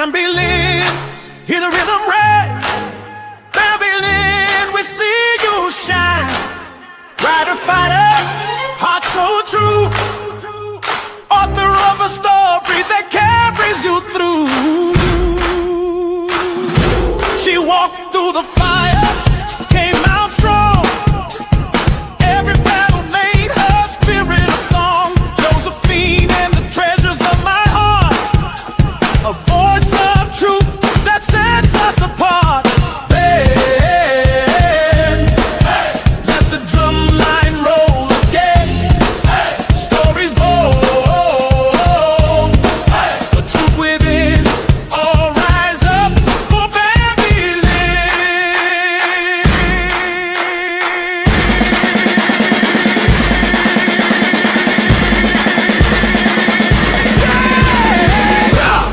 Bambi Lynn, hear the rhythm rise. Bambi Lynn, we see you shine. Rider, fighter, heart so true. Author of a story that carries you through. She walked through the fire, came out strong. Every battle made her spirit a song. Josephine and the treasures of my heart, a voice of truth that sets us apart. Then, let the drum line roll again. Stories bold, the truth within. All rise up for Bambi Lynn.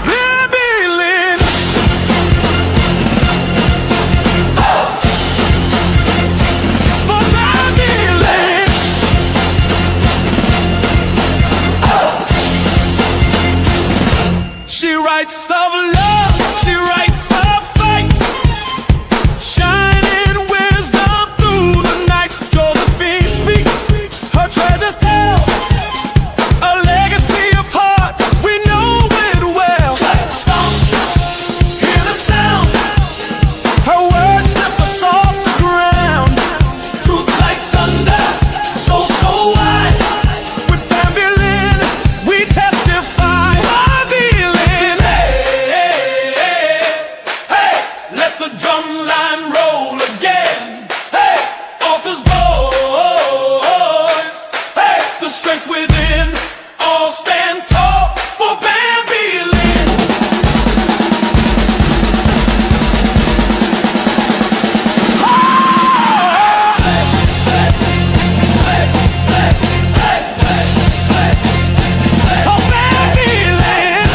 Bambi Lynn. For Bambi Lynn. She writes of love, she writes of fight, shining wisdom through the night. Josephine speaks, her treasures tell, a legacy of heart, we know it well. Stop, hear the sound, her words lift the soft ground. Truth like thunder, so wide. With Bambi Lynn, we testify. Bambi Lynn, hey, let the drum line roll again. Hey, author's voice, hey, the strength within. All stand tall for Bambi Lynn. Oh, Bambi Lynn.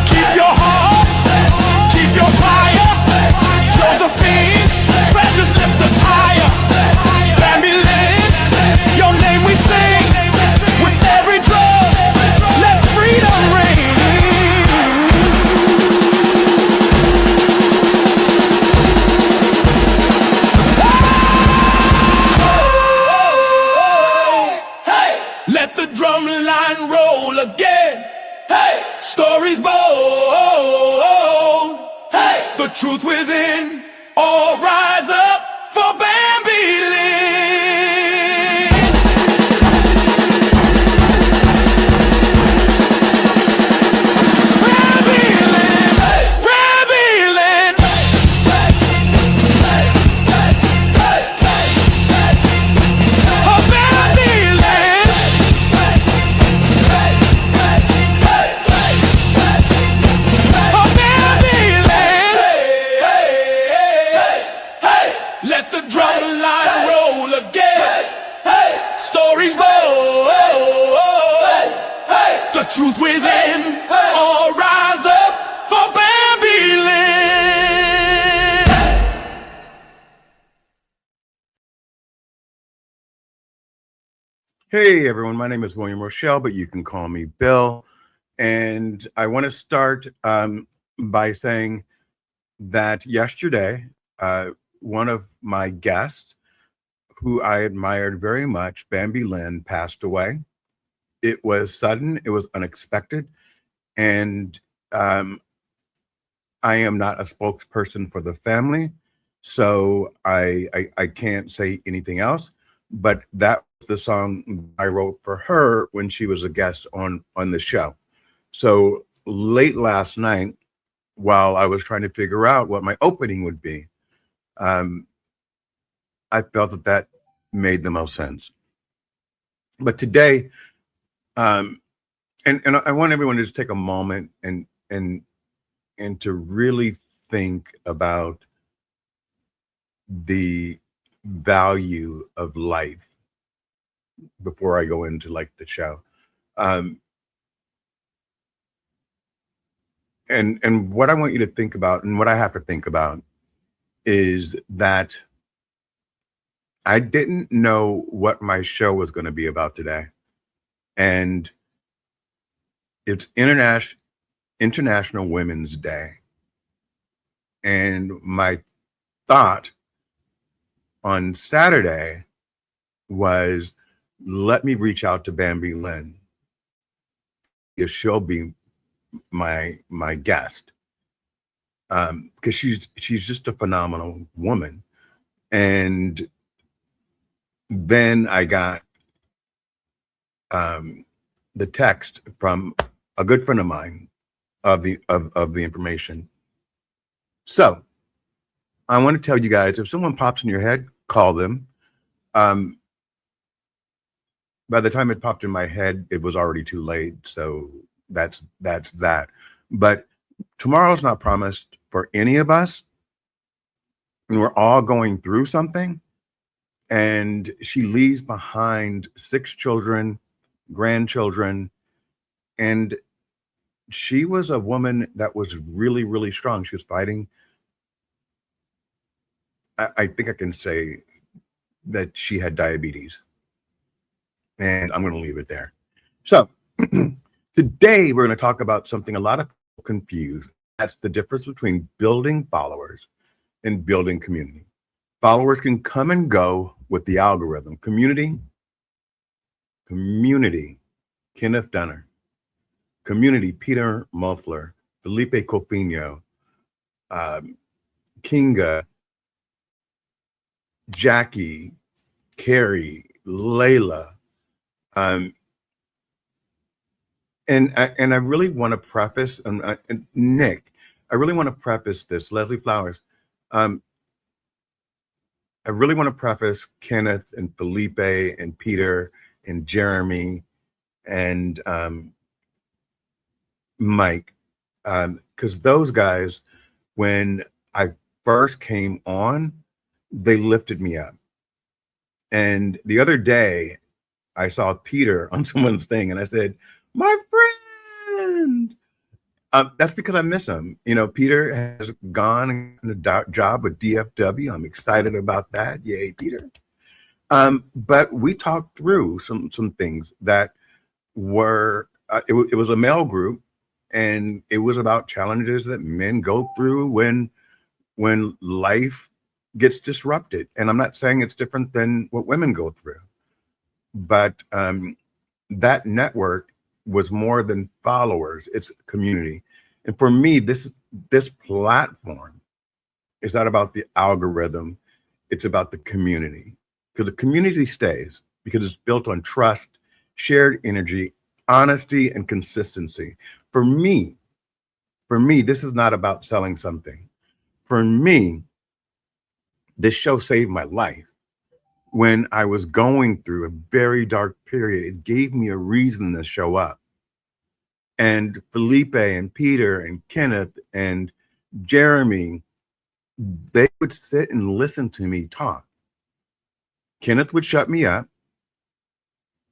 Keep your heart, keep your fire. Josephine's treasures lift us higher. Bambi Lynn, your name we sing. With every drum, let freedom ring. Hey, let the drum line roll again. Hey, stories bold. Hey, the truth within. All rise up for Bambi Lynn. Bambi Lynn, Bambi Lynn. Oh, Bambi Lynn. Oh, Bambi Lynn. Let the drum line roll again. Stories bold, the truth within. All rise up for Bambi Lynn. Hey everyone, my name is William Rochelle, but you can call me Bill. And I want to start by saying that yesterday, one of my guests, who I admired very much, Bambi Lynn, passed away. It was sudden, it was unexpected, and I am not a spokesperson for the family, so I can't say anything else. But that was the song I wrote for her when she was a guest on the show. So late last night, while I was trying to figure out what my opening would be, I felt that made the most sense. But today, and I want everyone to just take a moment and to really think about the value of life before I go into like the show. And what I want you to think about, and what I have to think about, is that I didn't know what my show was going to be about today. and it's International Women's Day. And my thought on Saturday was, let me reach out to Bambi Lynn, if she'll be my guest, because she's just a phenomenal woman. And then I got the text from a good friend of mine of the information. So I want to tell you guys, if someone pops in your head, call them. By the time it popped in my head, it was already too late. So that's that. But tomorrow's not promised for any of us. And we're all going through something. And she leaves behind 6 children, grandchildren. And she was a woman that was really, really strong. She was fighting. I think I can say that she had diabetes. And I'm going to leave it there. So today we're going to talk about something a lot of people confuse. That's the difference between building followers and building community. Followers can come and go with the algorithm. Community, Kenneth Dunner. Community, Peter Muffler, Felipe Cofino, Kinga, Jackie, Carrie, Layla. And I really want to preface, and Nick, I really want to preface this, Leslie Flowers. I really want to preface Kenneth and Felipe and Peter and Jeremy and Mike, because those guys, when I first came on, they lifted me up. And the other day, I saw Peter on someone's thing, and I said, "My friend." That's because I miss him. You know, Peter has gone and gotten a job with DFW. I'm excited about that. Yay, Peter. But we talked through some things that were, it was a male group, and it was about challenges that men go through when life gets disrupted. And I'm not saying it's different than what women go through, but that network was more than followers. It's community. And for me, this platform is not about the algorithm. It's about the community, because the community stays because it's built on trust, shared energy, honesty, and consistency. For me, this is not about selling something. For me, this show saved my life. When I was going through a very dark period, it gave me a reason to show up. And Felipe and Peter and Kenneth and Jeremy, they would sit and listen to me talk. Kenneth would shut me up,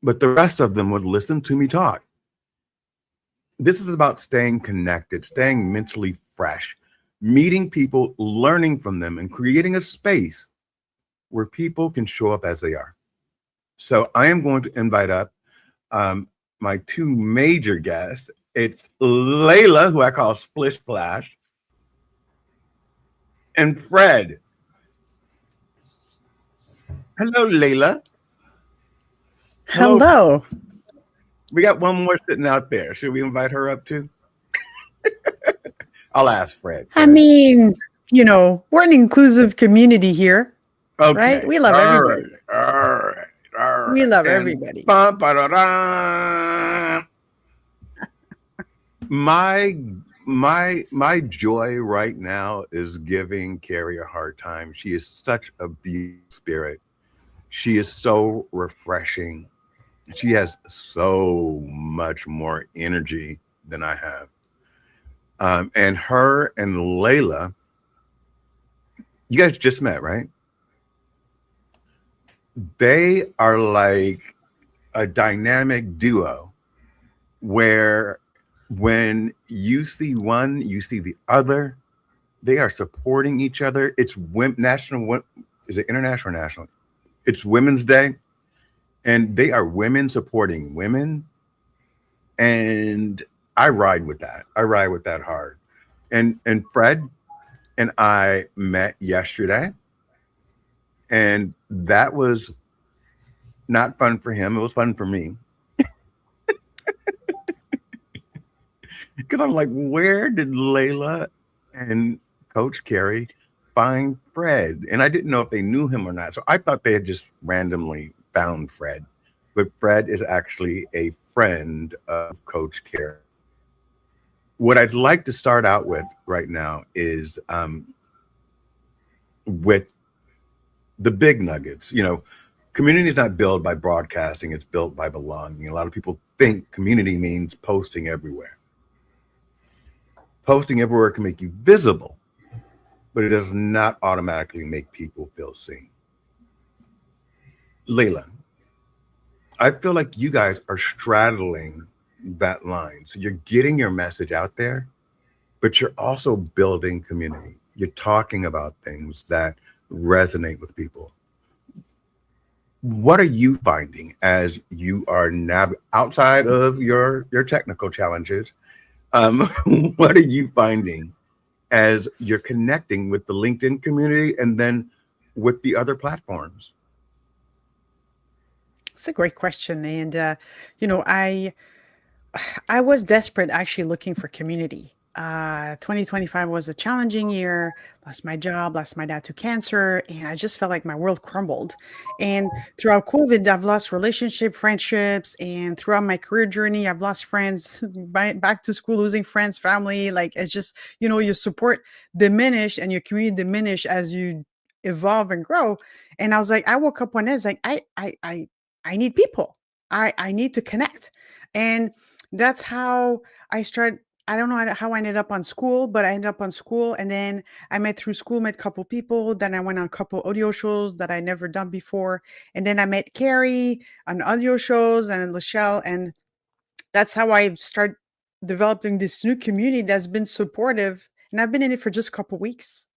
but the rest of them would listen to me talk. This is about staying connected, staying mentally fresh, meeting people, learning from them, and creating a space where people can show up as they are. So I am going to invite up my 2 major guests. It's Layla, who I call Splish Splash, and Fred. Hello, Layla. Hello. We got one more sitting out there. Should we invite her up too? I'll ask Fred. I mean, you know, we're an inclusive community here. Okay. Right? We love everybody. All right. We love everybody. My joy right now is giving Carrie a hard time. She is such a beautiful spirit. She is so refreshing. She has so much more energy than I have. And her and Layla, you guys just met, right? They are like a dynamic duo where when you see one, you see the other. They are supporting each other. It's national. Is it international or national? It's Women's Day, and they are women supporting women. And I ride with that. I ride with that hard. And Fred and I met yesterday, and that was not fun for him. It was fun for me because I'm like, where did Layla and Coach Carey find Fred? And I didn't know if they knew him or not. So I thought they had just randomly found Fred. But Fred is actually a friend of Coach Carey. What I'd like to start out with right now is with the big nuggets. Community is not built by broadcasting, it's built by belonging. A lot of people think community means posting everywhere. Posting everywhere can make you visible, but it does not automatically make people feel seen. Layla, I feel like you guys are straddling that line. So you're getting your message out there, but you're also building community. You're talking about things that resonate with people. What are you finding as you are now outside of your technical challenges? What are you finding as you're connecting with the LinkedIn community and then with the other platforms? It's a great question. And, I was desperate actually looking for community. 2025 was a challenging year. Lost my job, lost my dad to cancer, and I just felt like my world crumbled. And throughout COVID, I've lost relationship, friendships, and throughout my career journey, I've lost friends. Back to school, losing friends, family. Like it's just your support diminished and your community diminished as you evolve and grow. And I was like, I woke up one day, it's like I need people. I need to connect, and that's how I started. I don't know how I ended up on Skool, but I ended up on Skool, and then I met through Skool, met a couple people. Then I went on a couple audio shows that I never done before, and then I met Carrie on audio shows and Lachelle, and that's how I started developing this new community that's been supportive. And I've been in it for just a couple weeks,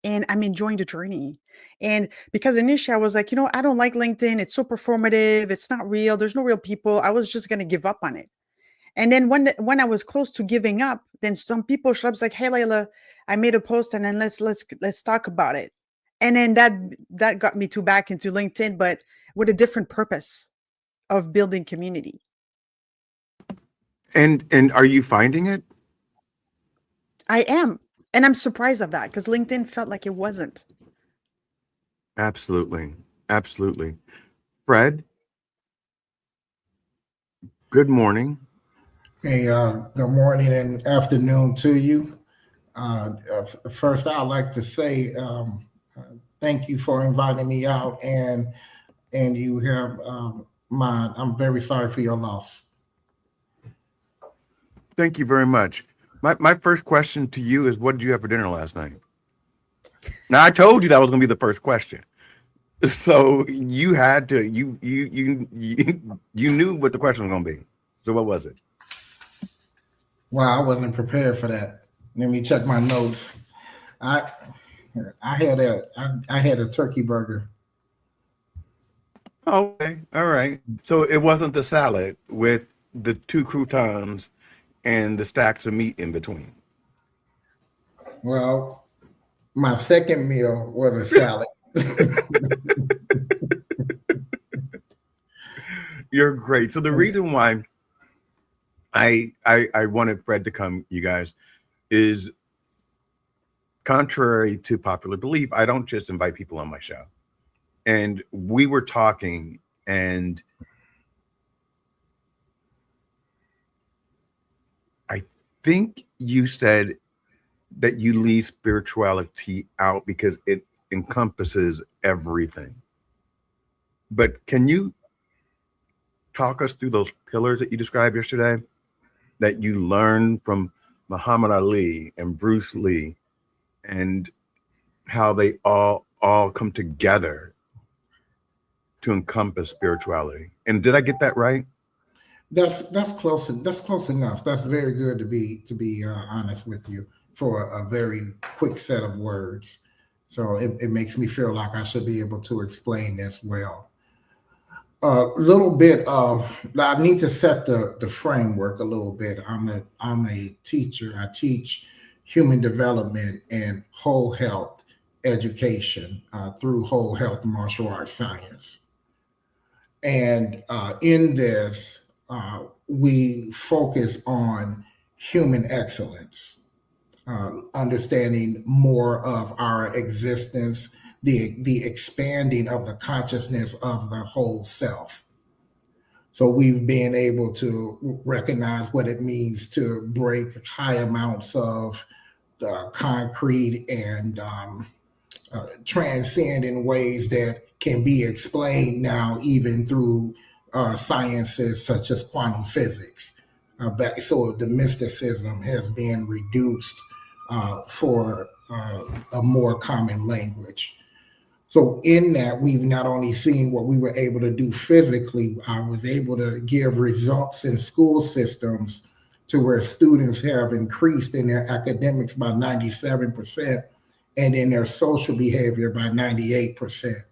and I'm enjoying the journey. And because initially I was like, I don't like LinkedIn. It's so performative. It's not real. There's no real people. I was just going to give up on it. And then when I was close to giving up, then some people showed up, it's like, "Hey, Layla, I made a post, and then let's talk about it." And then that got me to back into LinkedIn, but with a different purpose of building community. And are you finding it? I am, and I'm surprised of that because LinkedIn felt like it wasn't. Absolutely. Absolutely. Fred, good morning. Hey, good morning and afternoon to you. First, I'd like to say thank you for inviting me out, and you have mine. I'm very sorry for your loss. Thank you very much. My first question to you is, what did you have for dinner last night? Now, I told you that was going to be the first question. So you had to, you knew what the question was going to be. So what was it? Wow, I wasn't prepared for that. Let me check my notes. I I had a turkey burger. Okay. All right. So it wasn't the salad with the two croutons and the stacks of meat in between. Well, my second meal was a salad. You're great. So the reason why I wanted Fred to come, you guys, is contrary to popular belief, I don't just invite people on my show. And we were talking, and I think you said that you leave spirituality out because it encompasses everything. But can you talk us through those pillars that you described yesterday that you learned from Muhammad Ali and Bruce Lee, and how they all come together to encompass spirituality? And did I get that right? That's close. That's close enough. That's very good to be honest with you for a very quick set of words. So it makes me feel like I should be able to explain this well. A little bit of, I need to set the framework a little bit. I'm a teacher. I teach human development and whole health education through whole health martial arts science. And in this, we focus on human excellence, understanding more of our existence, the expanding of the consciousness of the whole self. So we've been able to recognize what it means to break high amounts of concrete and transcend in ways that can be explained now even through sciences such as quantum physics. So the mysticism has been reduced for a more common language. So in that, we've not only seen what we were able to do physically, I was able to give results in school systems to where students have increased in their academics by 97% and in their social behavior by 98%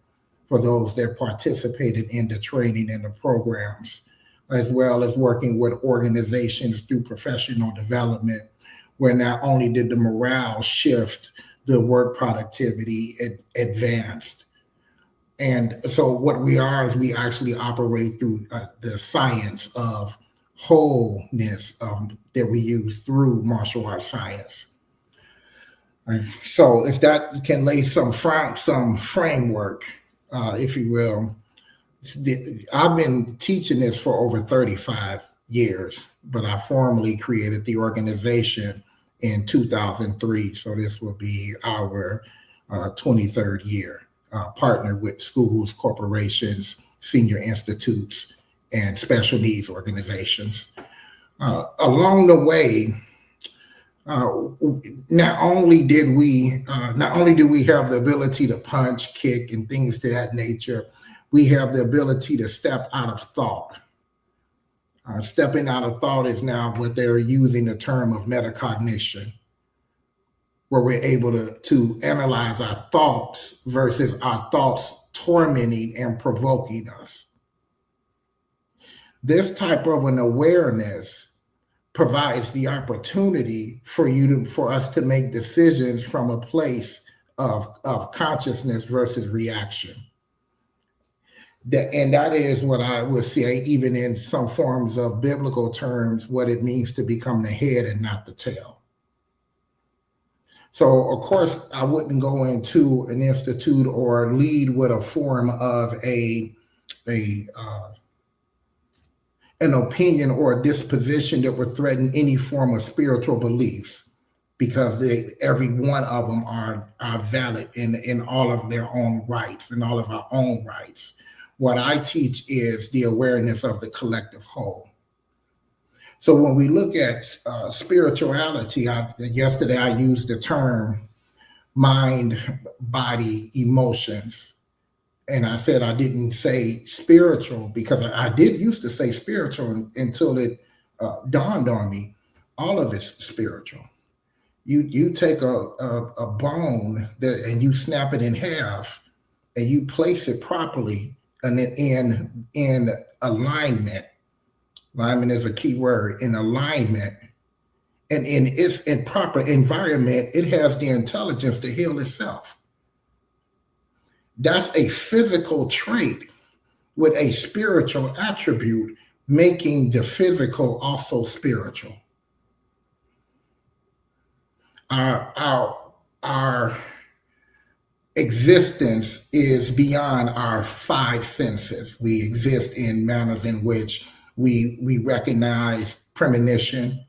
for those that participated in the training and the programs, as well as working with organizations through professional development, where not only did the morale shift, the work productivity advanced. And so what we are is we actually operate through the science of wholeness that we use through martial arts science. So if that can lay some framework, if you will, I've been teaching this for over 35 years, but I formally created the organization in 2003. So this will be our 23rd year, partnered with schools, corporations, senior institutes, and special needs organizations. Along the way, not only do we have the ability to punch, kick, and things to that nature, we have the ability to step out of thought. Stepping out of thought is now what they're using the term of metacognition, where we're able to analyze our thoughts versus our thoughts tormenting and provoking us. This type of an awareness provides the opportunity for us to make decisions from a place of consciousness versus reaction. And that is what I would say, even in some forms of biblical terms, what it means to become the head and not the tail. So, of course, I wouldn't go into an institute or lead with a form of an opinion or a disposition that would threaten any form of spiritual beliefs, because every one of them are valid in all of their own rights and all of our own rights. What I teach is the awareness of the collective whole. So when we look at spirituality, yesterday I used the term mind, body, emotions. And I said I didn't say spiritual, because I did used to say spiritual until it dawned on me. All of it's spiritual. You take a bone and you snap it in half and you place it properly and in alignment. Alignment is a key word. In alignment and in proper environment, it has the intelligence to heal itself. That's a physical trait with a spiritual attribute, making the physical also spiritual. Our existence is beyond our five senses. We exist in manners in which we recognize premonition.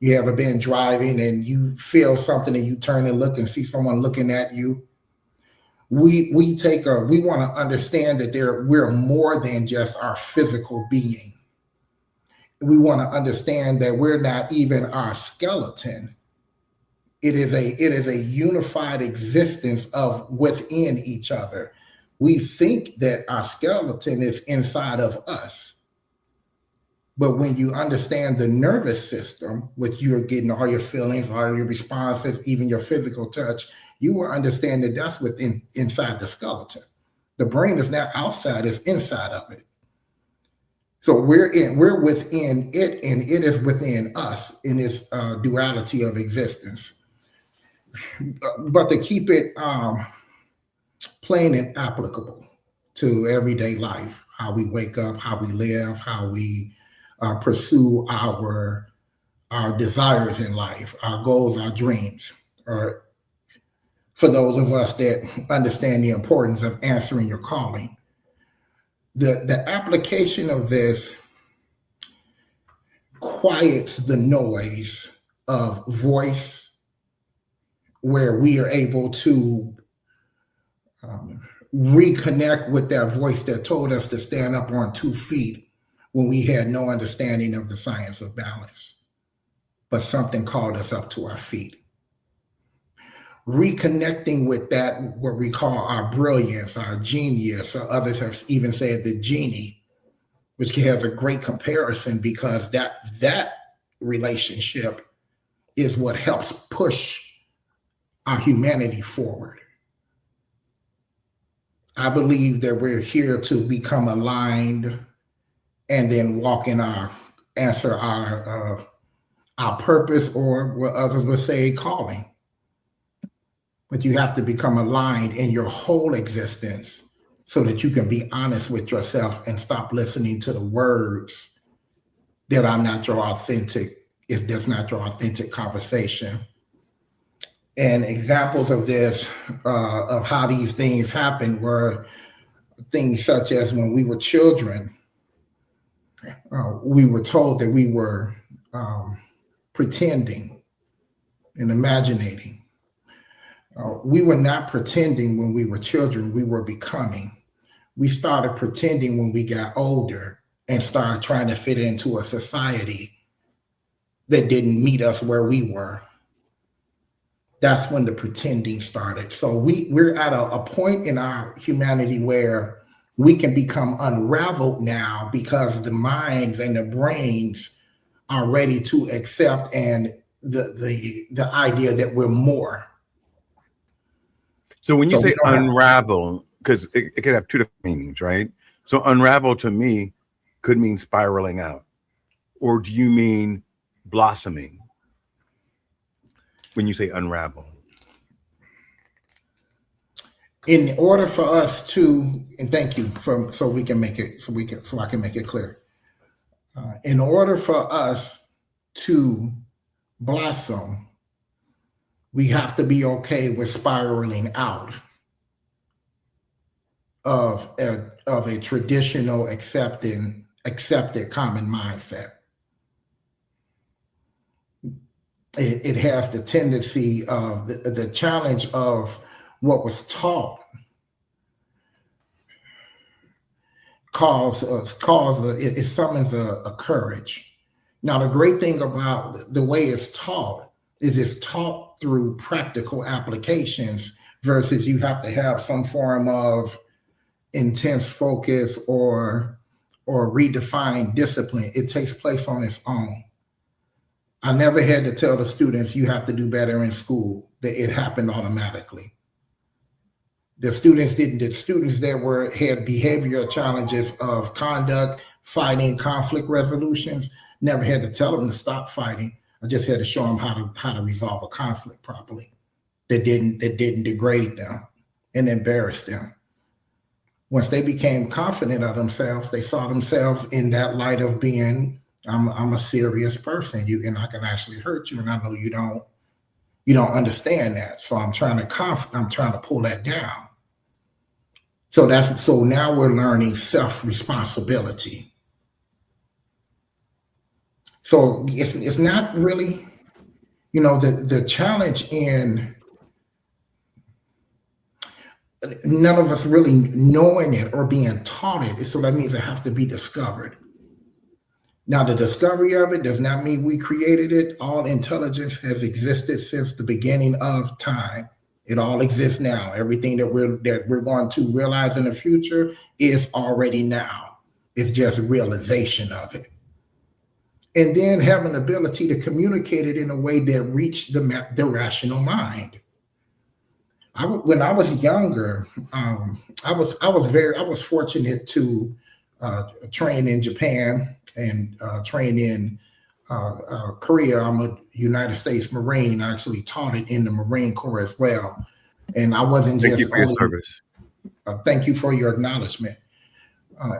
You ever been driving and you feel something and you turn and look and see someone looking at you? We want to understand that we're more than just our physical being. We want to understand that we're not even our skeleton. It is a unified existence of within each other. We think that our skeleton is inside of us. But when you understand the nervous system, which you're getting all your feelings, all your responses, even your physical touch, you will understand that that's inside the skeleton. The brain is not outside, it's inside of it. So we're within it, and it is within us in this duality of existence. But to keep it plain and applicable to everyday life, how we wake up, how we live, how we pursue our desires in life, our goals, our dreams, or for those of us that understand the importance of answering your calling. The application of this quiets the noise of voice, where we are able to reconnect with that voice that told us to stand up on 2 feet when we had no understanding of the science of balance, but something called us up to our feet. Reconnecting with that, what we call our brilliance, our genius, or others have even said the genie, which has a great comparison, because that relationship is what helps push our humanity forward. I believe that we're here to become aligned and then walk in answer our purpose, or what others would say, calling. But you have to become aligned in your whole existence so that you can be honest with yourself and stop listening to the words that I'm not your authentic, if that's not your authentic conversation. And examples of this, of how these things happen, were things such as when we were children, we were told that we were pretending and imagining. We were not pretending when we were children, we were becoming. We started pretending when we got older and started trying to fit into a society that didn't meet us where we were. That's when the pretending started. So we're at a point in our humanity where we can become unraveled now, because the minds and the brains are ready to accept and the idea that we're more. So when you say unravel, because it could have 2 different meanings, right? So unravel to me could mean spiraling out. Or do you mean blossoming when you say unravel? In order for us to, and thank you so I can make it clear. In order for us to blossom, we have to be okay with spiraling out of a traditional accepted common mindset. It has the tendency of the challenge of what was taught it summons a courage. Now, the great thing about the way it's taught is it's taught through practical applications, versus you have to have some form of intense focus or redefined discipline. It takes place on its own. I never had to tell the students you have to do better in school. That it happened automatically. The students that had behavioral challenges of conduct, fighting, conflict resolutions, never had to tell them to stop fighting. I just had to show them how to resolve a conflict properly that didn't degrade them and embarrass them. Once they became confident of themselves, they saw themselves in that light of being, I'm a serious person, and I can actually hurt you, and I know you don't understand that. So I'm trying to pull that down. So now we're learning self-responsibility. So it's not really, the challenge in none of us really knowing it or being taught it. So that means it has to be discovered. Now, the discovery of it does not mean we created it. All intelligence has existed since the beginning of time. It all exists now. Everything that we're going to realize in the future is already now. It's just realization of it. And then having the ability to communicate it in a way that reached the rational mind. When I was younger, I was fortunate to trained in Japan and trained in Korea. I'm a United States Marine. I actually taught it in the Marine Corps as well. And I wasn't Thank you just for your only, service. thank you for your acknowledgement.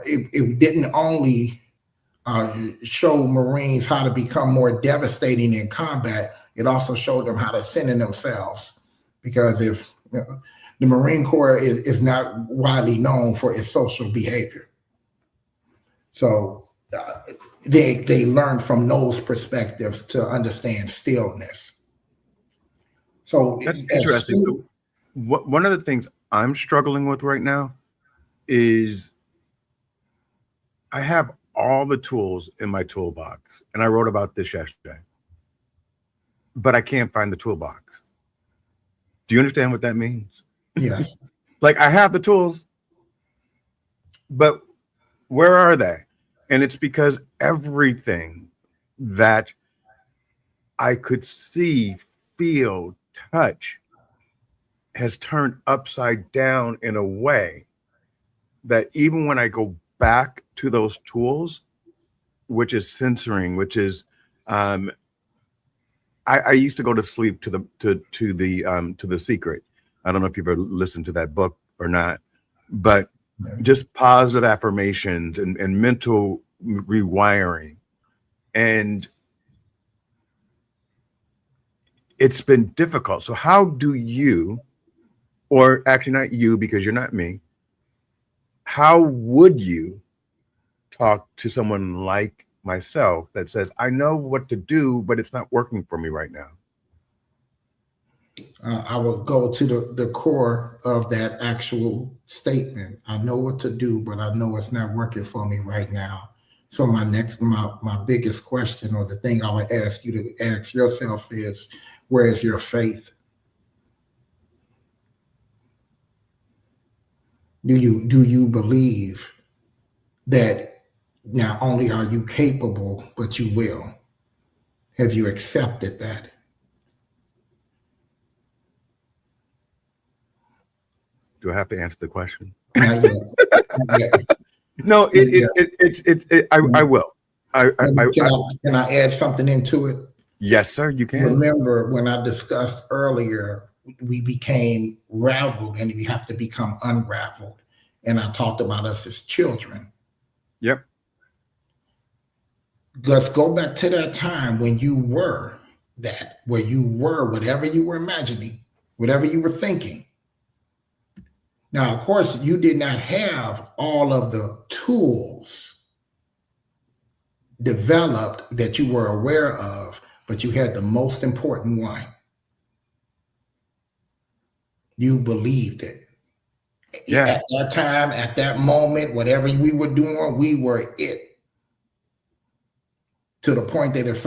It didn't only show Marines how to become more devastating in combat, it also showed them how to center themselves. Because if the Marine Corps is not widely known for its social behavior. So they learn from those perspectives to understand stillness. So That's interesting. So one of the things I'm struggling with right now is I have all the tools in my toolbox, and I wrote about this yesterday, but I can't find the toolbox. Do you understand what that means? Yes. Like, I have the tools, but where are they? And it's because everything that I could see, feel, touch has turned upside down in a way that even when I go back to those tools, which is censoring, which is I used to go to sleep to the Secret. I don't know if you've ever listened to that book or not, but just positive affirmations and mental rewiring. And it's been difficult. So how do you, or actually not you, because you're not me, how would you talk to someone like myself that says, I know what to do, but it's not working for me right now? I will go to the core of that actual statement. I know what to do, but I know it's not working for me right now. So my biggest question, or the thing I would ask you to ask yourself, is, where is your faith? Do you believe that not only are you capable, but you will? Have you accepted that? Do I have to answer the question? Not yet. Not yet. No, I will. Can I add something into it? Yes, sir, you can. Remember when I discussed earlier, we became raveled and we have to become unraveled. And I talked about us as children. Yep. Let's go back to that time when you were that, where you were whatever you were imagining, whatever you were thinking. Now, of course, you did not have all of the tools developed that you were aware of, but you had the most important one. You believed it. Yeah. At that time, at that moment, whatever we were doing, we were it. To the point that if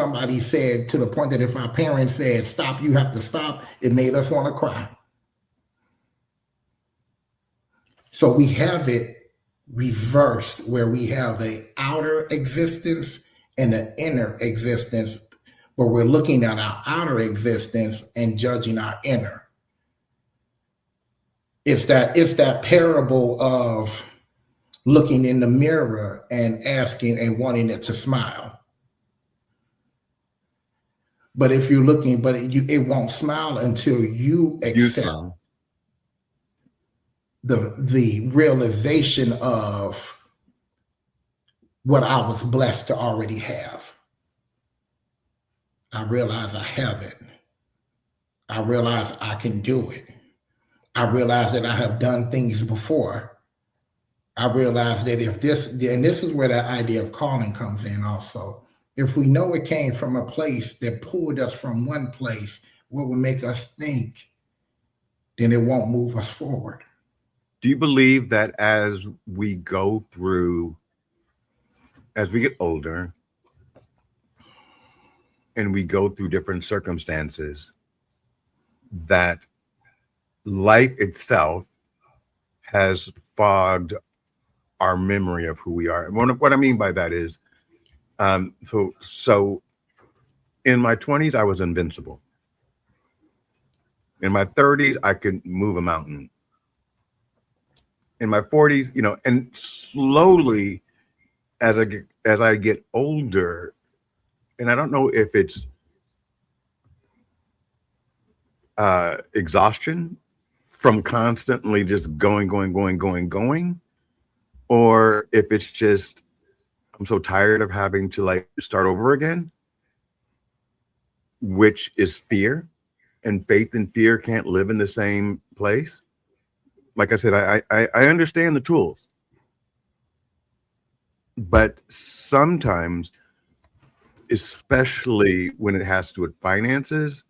our parents said, stop, you have to stop, it made us want to cry. So we have it reversed, where we have an outer existence and an inner existence, where we're looking at our outer existence and judging our inner. It's that parable of looking in the mirror and asking and wanting it to smile. But if you're looking, it won't smile until you accept the realization of what I was blessed to already have. I realize I have it. I realize I can do it. I realize that I have done things before. I realize that and this is where that idea of calling comes in also. If we know it came from a place that pulled us from one place, what would make us think, then it won't move us forward. Do you believe that as we get older and we go through different circumstances, that life itself has fogged our memory of who we are? And what I mean by that is, so in my 20s, I was invincible. In my 30s, I could move a mountain. In my 40s, and slowly as I get older, and I don't know if it's exhaustion from constantly just going, or if it's just I'm so tired of having to like start over again, which is fear, and faith and fear can't live in the same place. Like I said, I understand the tools, but sometimes, especially when it has to do with finances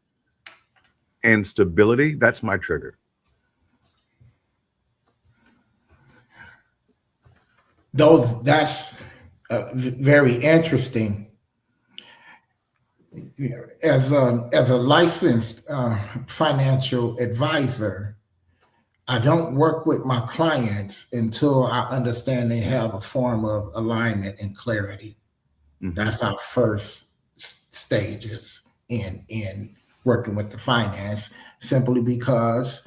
and stability, that's my trigger. That's very interesting. As a licensed financial advisor, I don't work with my clients until I understand they have a form of alignment and clarity. Mhm. That's our first stages in working with the finance, simply because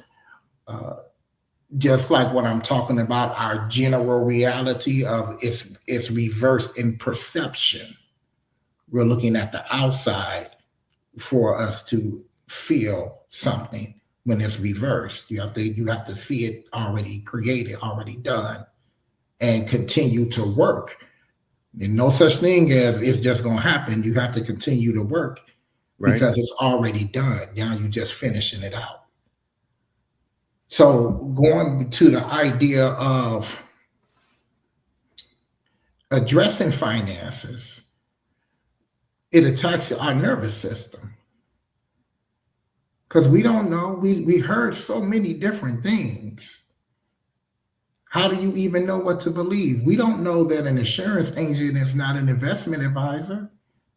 just like what I'm talking about, our general reality of it's reversed in perception. We're looking at the outside for us to feel something when it's reversed. You have to see it already created, already done, and continue to work. There's no such thing as it's just going to happen. You have to continue to work Right? because it's already done. Now you're just finishing it out. So going to the idea of addressing finances, it attacks our nervous system because we don't know. We heard so many different things. How do you even know what to believe? We don't know that an insurance agent is not an investment advisor.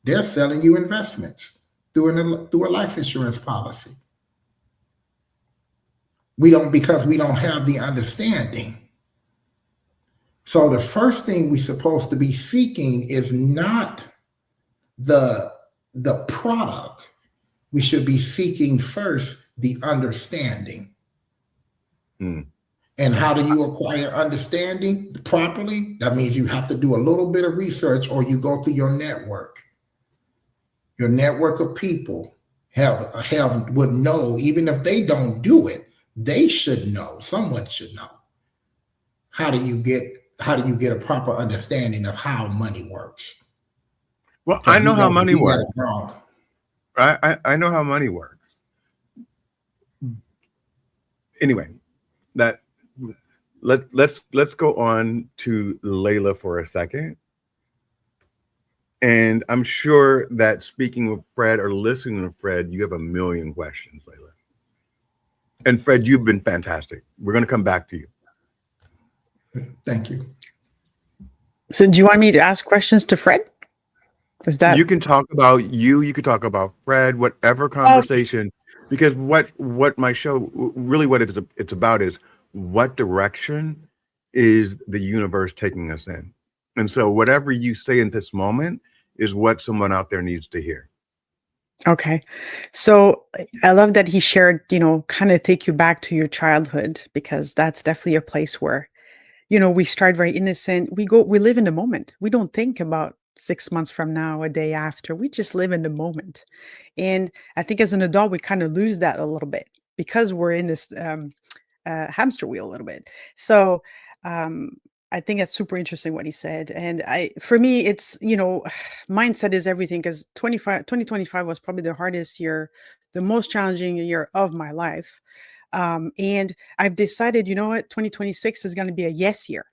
They're selling you investments through a life insurance policy. We don't, because we don't have the understanding. So the first thing we're supposed to be seeking is not the product. We should be seeking first the understanding. Mm. And how do you acquire understanding properly? That means you have to do a little bit of research, or you go through your network. Your network of people would know, even if they don't do it, they should know. Someone should know. How do you get a proper understanding of how money works? Well, I know how money We got works. it wrong. I know how money works. Anyway, that let's go on to Layla for a second. And I'm sure that speaking with Fred or listening to Fred, you have a million questions, Layla. And Fred, you've been fantastic. We're going to come back to you. Thank you. So do you want me to ask questions to Fred? Is that You can talk about you can talk about Fred, whatever conversation, because what my show really what it's about is what direction is the universe taking us in. And so whatever you say in this moment is what someone out there needs to hear. okay? So I love that he shared, kind of take you back to your childhood, because that's definitely a place where, we start very innocent. We live in the moment. We don't think about 6 months from now, a day after. We just live in the moment. And I think as an adult, we kind of lose that a little bit because we're in this hamster wheel a little bit. So um, I think that's super interesting what he said. And for me, it's, mindset is everything, because 2025 was probably the hardest year, the most challenging year of my life. And I've decided, 2026 is going to be a yes year.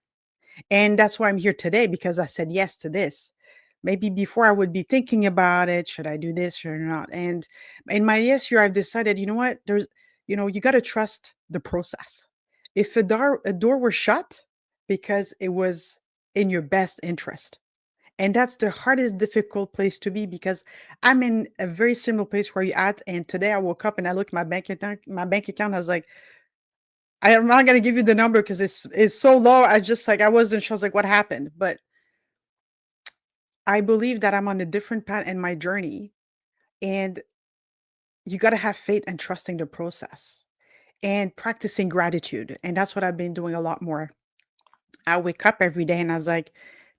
And that's why I'm here today, because I said yes to this. Maybe before I would be thinking about it, should I do this or not? And in my yes year, I've decided, you know what? You got to trust the process. If a door were shut, because it was in your best interest. And that's the hardest, difficult place to be, because I'm in a very similar place where you're at. And today I woke up and I looked at my bank account. My bank account, I was like, I'm not gonna give you the number because it's so low. I wasn't sure. I was like, what happened? But I believe that I'm on a different path in my journey, and you got to have faith and trusting the process and practicing gratitude. And that's what I've been doing a lot more. I wake up every day and I was like,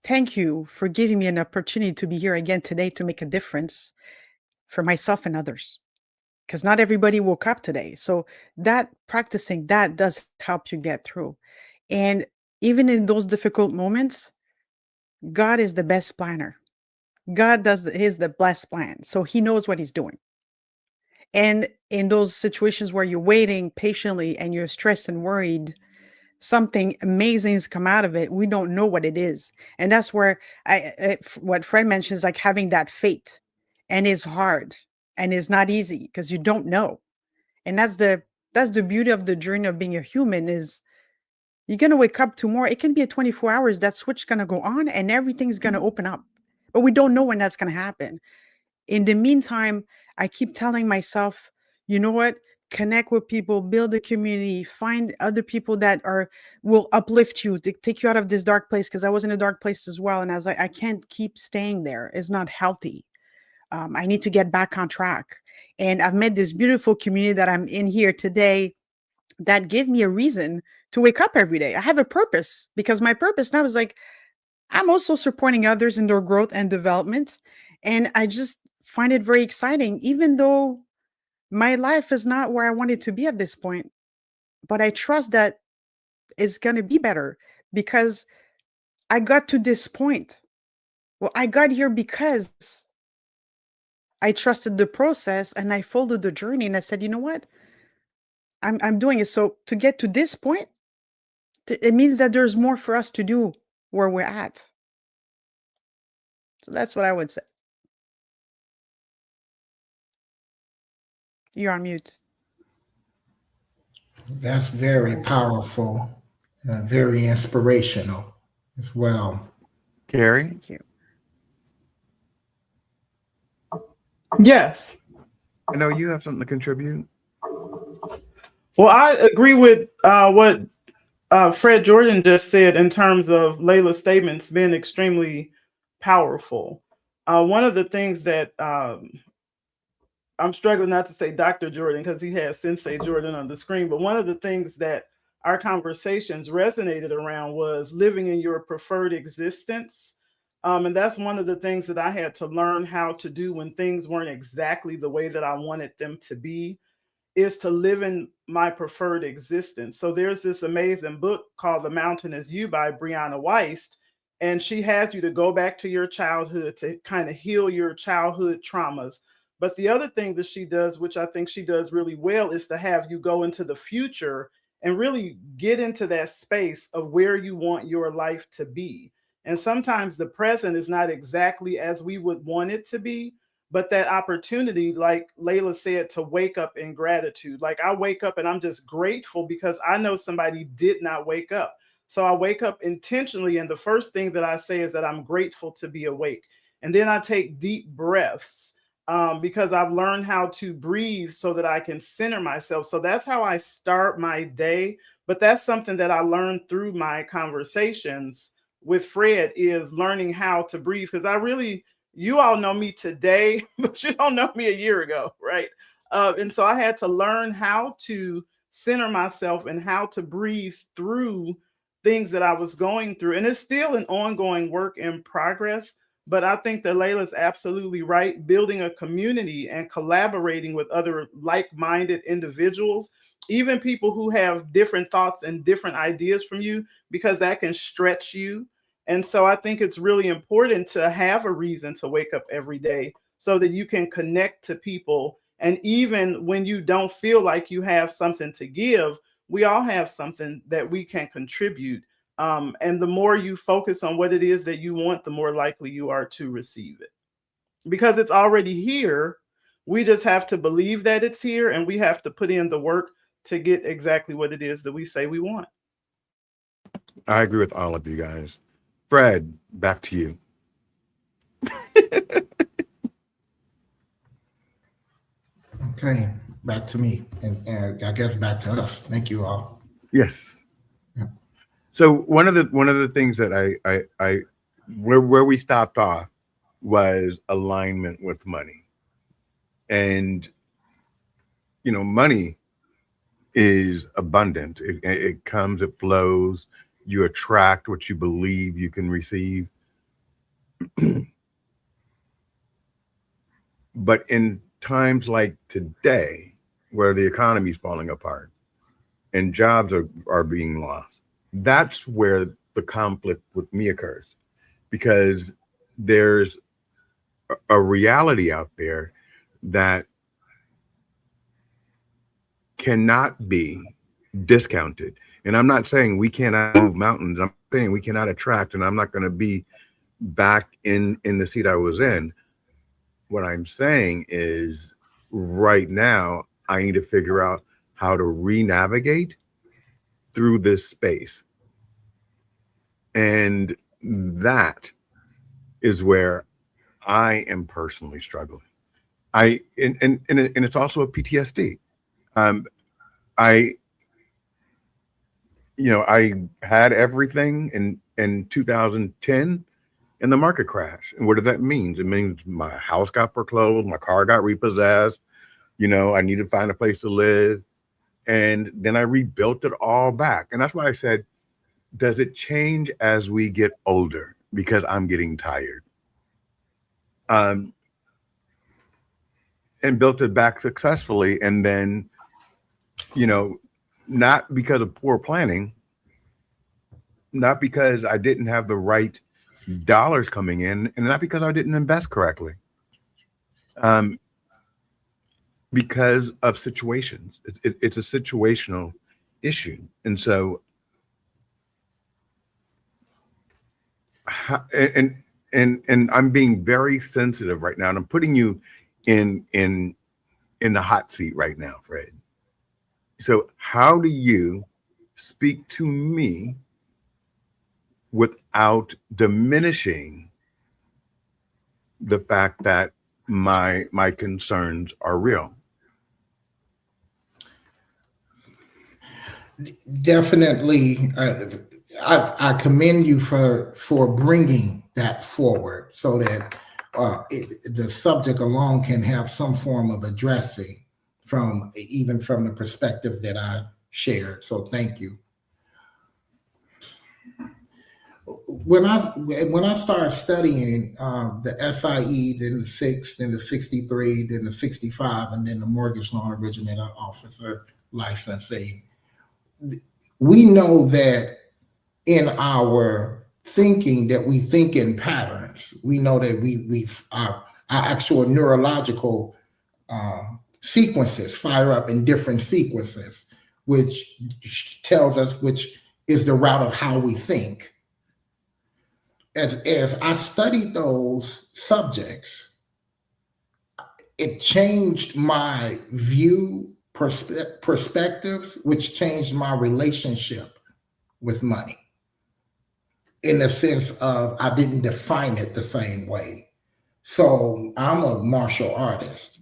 Thank you for giving me an opportunity to be here again today to make a difference for myself and others. Because not everybody woke up today. So that practicing that does help you get through. And even in those difficult moments, God is the best planner. God is the best plan. So he knows what he's doing. And in those situations where you're waiting patiently and you're stressed and worried, something amazing has come out of it. We don't know what it is. And that's where what Fred mentions, like having that faith, and is hard and is not easy because you don't know. And that's the beauty of the journey of being a human is you're going to wake up tomorrow. It can be a 24 hours, that switch going to go on and everything's going to open up. But we don't know when that's going to happen. In the meantime, I keep telling myself, you know what? Connect with people, build a community, find other people that will uplift you, to take you out of this dark place. Because I was in a dark place as well. And I was like, I can't keep staying there. It's not healthy. I need to get back on track. And I've met this beautiful community that I'm in here today that give me a reason to wake up every day. I have a purpose because my purpose now is like, I'm also supporting others in their growth and development. And I just find it very exciting, even though my life is not where I want it to be at this point. But I trust that it's going to be better because I got to this point. Well, I got here because I trusted the process and I followed the journey and I said, you know what? I'm doing it. So to get to this point, it means that there's more for us to do where we're at. So that's what I would say. You're on mute. That's very powerful, very inspirational as well. Carrie? Thank you. Yes. I know you have something to contribute. Well, I agree with what Fred Jordan just said in terms of Layla's statements being extremely powerful. One of the things that I'm struggling not to say Dr. Jordan because he has Sensei Jordan on the screen, but one of the things that our conversations resonated around was living in your preferred existence. And that's one of the things that I had to learn how to do when things weren't exactly the way that I wanted them to be, is to live in my preferred existence. So there's this amazing book called The Mountain Is You by Brianna Weist, and she has you to go back to your childhood to kind of heal your childhood traumas. But the other thing that she does, which I think she does really well, is to have you go into the future and really get into that space of where you want your life to be. And sometimes the present is not exactly as we would want it to be, but that opportunity, like Layla said, to wake up in gratitude. Like I wake up and I'm just grateful because I know somebody did not wake up. So I wake up intentionally. And the first thing that I say is that I'm grateful to be awake. And then I take deep breaths because I've learned how to breathe so that I can center myself. So that's how I start my day. But that's something that I learned through my conversations with Fred, is learning how to breathe. Because you all know me today, but you don't know me a year ago, right? And so I had to learn how to center myself and how to breathe through things that I was going through. And it's still an ongoing work in progress. But I think that Layla's absolutely right. Building a community and collaborating with other like-minded individuals, even people who have different thoughts and different ideas from you, because that can stretch you. And so I think it's really important to have a reason to wake up every day so that you can connect to people. And even when you don't feel like you have something to give, we all have something that we can contribute. And the more you focus on what it is that you want, the more likely you are to receive it. Because it's already here. We just have to believe that it's here, and we have to put in the work to get exactly what it is that we say we want. I agree with all of you guys. Fred, back to you. Okay, back to me, and I guess back to us. Thank you all. Yes. Yeah. So one of the things that I where we stopped off was alignment with money. And money is abundant. It comes, it flows. You attract what you believe you can receive. But in times like today, where the economy is falling apart and jobs are being lost, that's where the conflict with me occurs, because there's a reality out there that cannot be discounted. And I'm not saying we cannot move mountains. I'm saying we cannot attract, and I'm not going to be back in the seat I was in. What I'm saying is right now, I need to figure out how to re-navigate through this space. And that is where I am personally struggling. And it's also a PTSD. I had everything in 2010 and the market crash. And what does that mean? It means my house got foreclosed, my car got repossessed, I need to find a place to live. And then I rebuilt it all back. And that's why I said, does it change as we get older? Because I'm getting tired. And built it back successfully. And then, not because of poor planning, not because I didn't have the right dollars coming in, and not because I didn't invest correctly. Because of situations. It's a situational issue. And so, and I'm being very sensitive right now, and I'm putting you in the hot seat right now, Fred. So how do you speak to me without diminishing the fact that my concerns are real? Definitely, I commend you for bringing that forward, so that the subject alone can have some form of addressing from the perspective that I shared. So thank you. When I started studying the SIE, then the 6, then the 63, then the 65, and then the mortgage loan originator officer licensing, we know that in our thinking that we think in patterns. We know that our actual neurological sequences fire up in different sequences, which tells us which is the route of how we think. As I studied those subjects, it changed my view, perspectives, which changed my relationship with money, in the sense of I didn't define it the same way. So I'm a martial artist.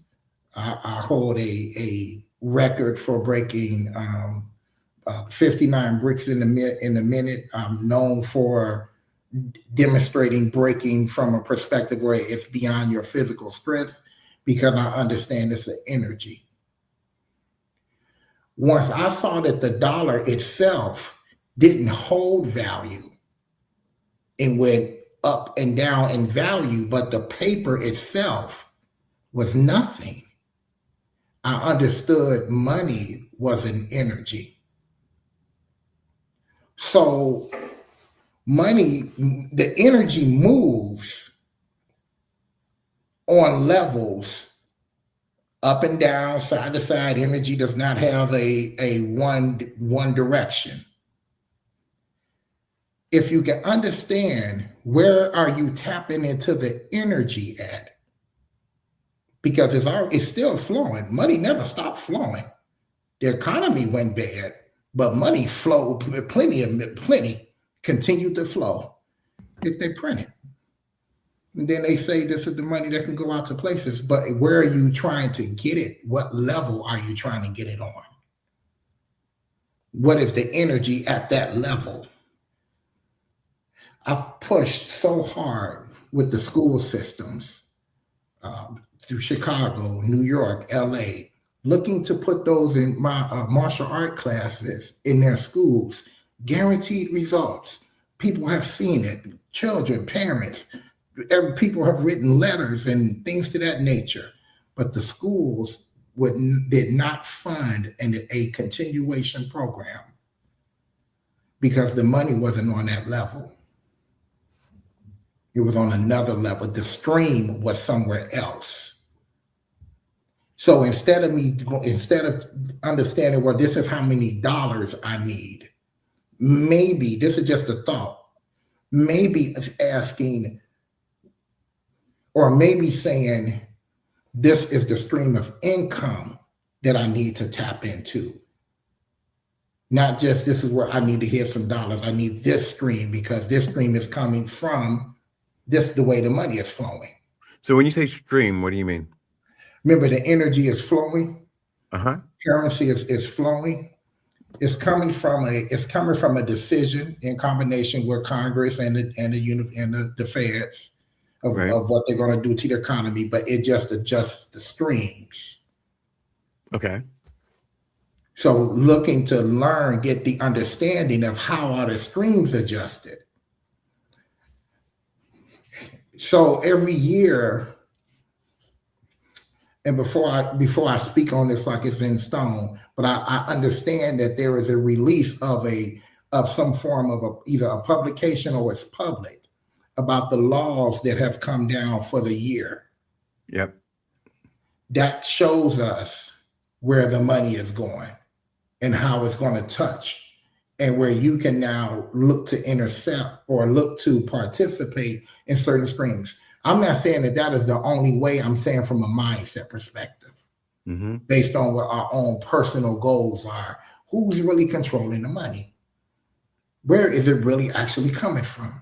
I hold a record for breaking 59 bricks in a minute. I'm known for demonstrating breaking from a perspective where it's beyond your physical strength, because I understand it's an energy. Once I saw that the dollar itself didn't hold value and went up and down in value, but the paper itself was nothing, I understood money was an energy. So money, the energy moves on levels, up and down, side to side. Energy does not have a one direction. If you can understand where are you tapping into the energy at, because it's still flowing. Money never stopped flowing. The economy went bad, but money flowed, plenty continued to flow if they print it. And then they say this is the money that can go out to places, but where are you trying to get it? What level are you trying to get it on? What is the energy at that level? I've pushed so hard with the school systems through Chicago, New York, LA, looking to put those in my martial art classes in their schools. Guaranteed results. People have seen it. Children, parents, people have written letters and things to that nature, but the schools did not fund a continuation program because the money wasn't on that level. It was on another level. The stream was somewhere else. So instead of understanding, well, this is how many dollars I need, maybe this is just a thought. Maybe asking, or maybe saying, this is the stream of income that I need to tap into. Not just this is where I need to hear some dollars. I need this stream because this stream is coming from this, the way the money is flowing. So when you say stream, what do you mean? Remember, the energy is flowing. Uh-huh. Currency is flowing. It's coming from a decision in combination with Congress and the feds of, Right. of what they're going to do to the economy, but it just adjusts the streams. Okay. So looking to learn, get the understanding of how are the streams adjusted. So every year, and before I speak on this like it's in stone, but I understand that there is a release of some form of either a publication or it's public about the laws that have come down for the year. Yep. That shows us where the money is going and how it's going to touch, and where you can now look to intercept or look to participate in certain streams. I'm not saying that is the only way. I'm saying from a mindset perspective, based on what our own personal goals are. Who's really controlling the money? Where is it really actually coming from?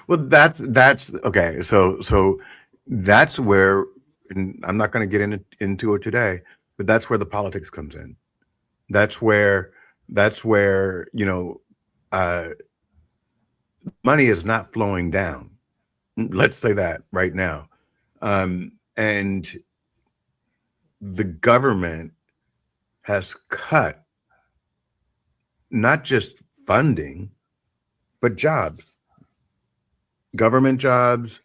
Well, that's okay. So that's where, and I'm not going to get into it today, but that's where the politics comes in. That's where money is not flowing down. Let's say that right now, and the government has cut not just funding, but jobs. Government jobs,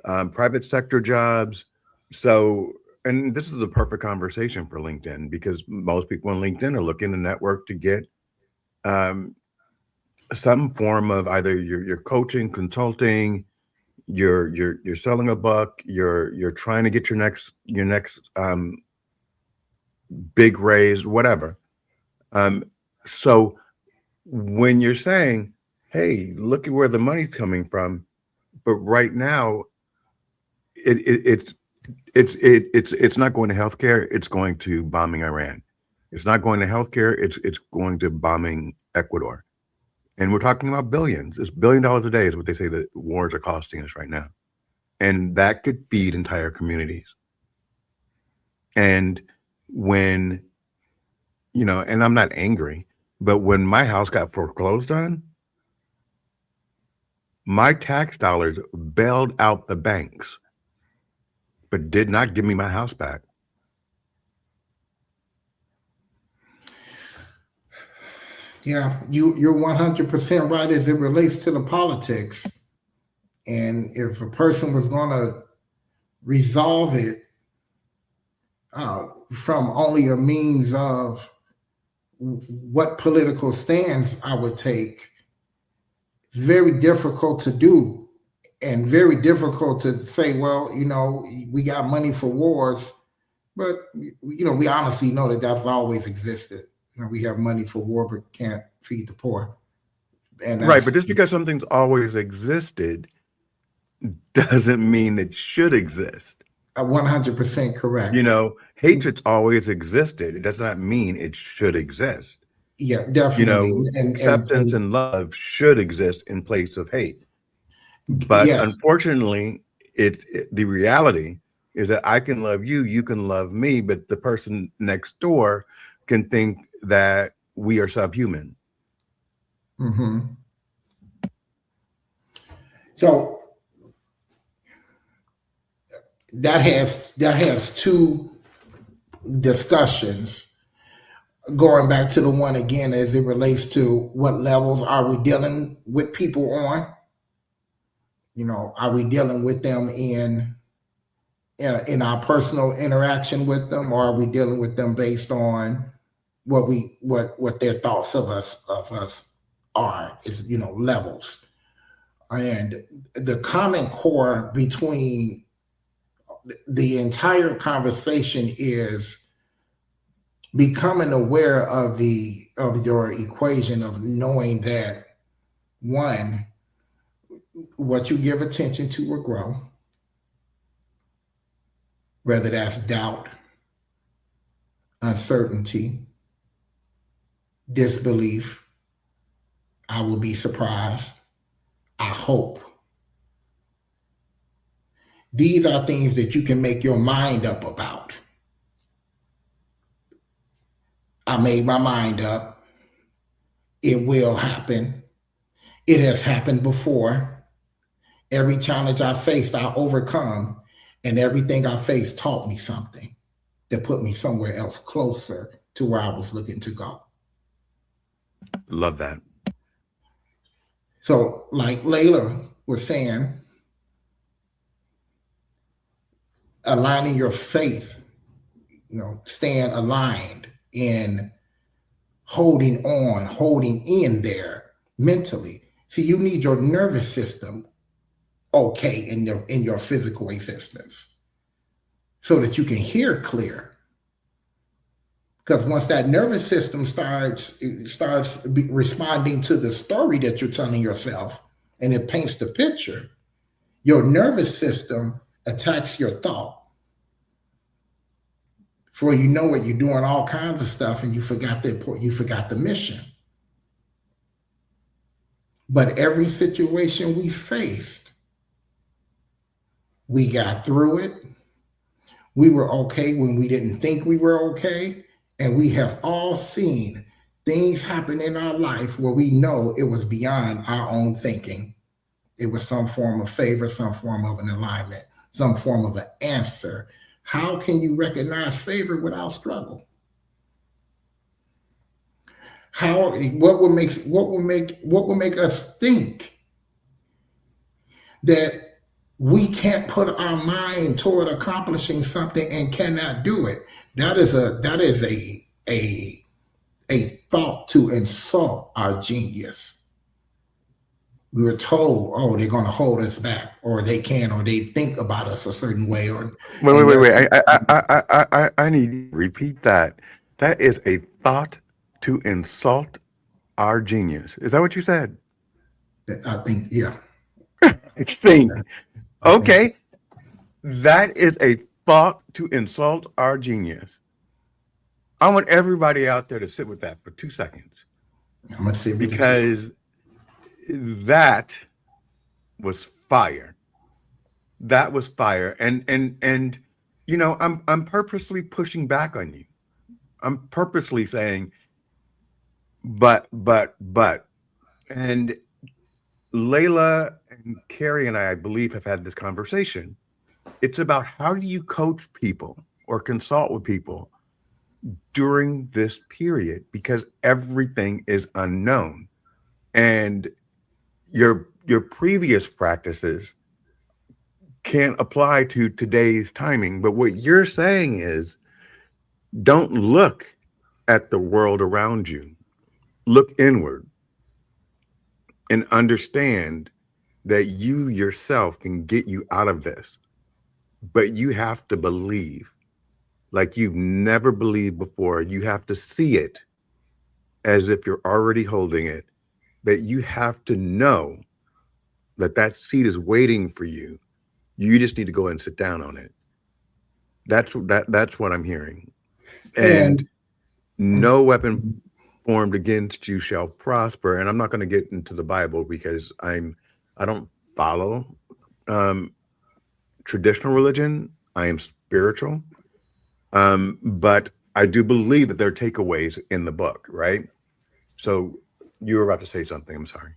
private sector jobs. So, and this is the perfect conversation for LinkedIn, because most people on LinkedIn are looking to network to get some form of either you're coaching, consulting, you're selling a book, you're trying to get your next big raise, whatever. So when you're saying, hey, look at where the money's coming from, but right now it's not going to healthcare, it's going to bombing Iran. It's not going to healthcare, it's going to bombing Ecuador. And we're talking about billions. It's $1 billion a day is what they say that wars are costing us right now. And that could feed entire communities. And when, and I'm not angry, but when my house got foreclosed on, my tax dollars bailed out the banks, but did not give me my house back. Yeah, you're 100% right as it relates to the politics. And if a person was going to resolve it from only a means of what political stance I would take, it's very difficult to do, and very difficult to say, well, we got money for wars, but we honestly know that that's always existed. We have money for war, but can't feed the poor. And right, but just because something's always existed doesn't mean it should exist. 100% correct. Hatred's always existed. It does not mean it should exist. Yeah, definitely. Acceptance and love should exist in place of hate. But yes, unfortunately, the reality is that I can love you, you can love me, but the person next door can think that we are subhuman. So that has two discussions. Going back to the one again, as it relates to what levels are we dealing with people on, Are we dealing with them in our personal interaction with them, or are we dealing with them based on what their thoughts of us are, is levels. And the common core between the entire conversation is becoming aware of your equation of knowing that, one, what you give attention to will grow, whether that's doubt, uncertainty, disbelief, I will be surprised, I hope. These are things that you can make your mind up about. I made my mind up. It will happen. It has happened before. Every challenge I faced, I overcome. And everything I faced taught me something that put me somewhere else closer to where I was looking to go. Love that. So like Layla was saying, aligning your faith, staying aligned in holding on, holding in there mentally. See, you need your nervous system okay in your physical existence so that you can hear clear. Because once that nervous system starts responding to the story that you're telling yourself, and it paints the picture, your nervous system attacks your thought. For you know it, you're doing all kinds of stuff, and you forgot the mission. But every situation we faced, we got through it. We were okay when we didn't think we were okay. And we have all seen things happen in our life where we know it was beyond our own thinking. It was some form of favor, some form of an alignment, some form of an answer. How can you recognize favor without struggle? What will make us think that we can't put our mind toward accomplishing something and cannot do it? That is a thought to insult our genius. We were told, oh, they're going to hold us back, or they can, or they think about us a certain way. Or Wait. I need to repeat that. That is a thought to insult our genius. Is that what you said? I think, yeah. I think. Okay. That is a thought to insult our genius. I want everybody out there to sit with that for 2 seconds. I'm going to see because that was fire. That was fire. And I'm purposely pushing back on you. I'm purposely saying, but. And Layla and Carrie and I believe, have had this conversation. It's about how do you coach people or consult with people during this period, because everything is unknown. And your previous practices can't apply to today's timing. But what you're saying is, don't look at the world around you. Look inward and understand that you yourself can get you out of this. But you have to believe like you've never believed before. You have to see it as if you're already holding it, that you have to know that that seat is waiting for you. You just need to go and sit down on it. That's what I'm hearing. And no weapon formed against you shall prosper. And I'm not going to get into the Bible because I don't follow traditional religion. I am spiritual. But I do believe that there are takeaways in the book, right? So you were about to say something. I'm sorry.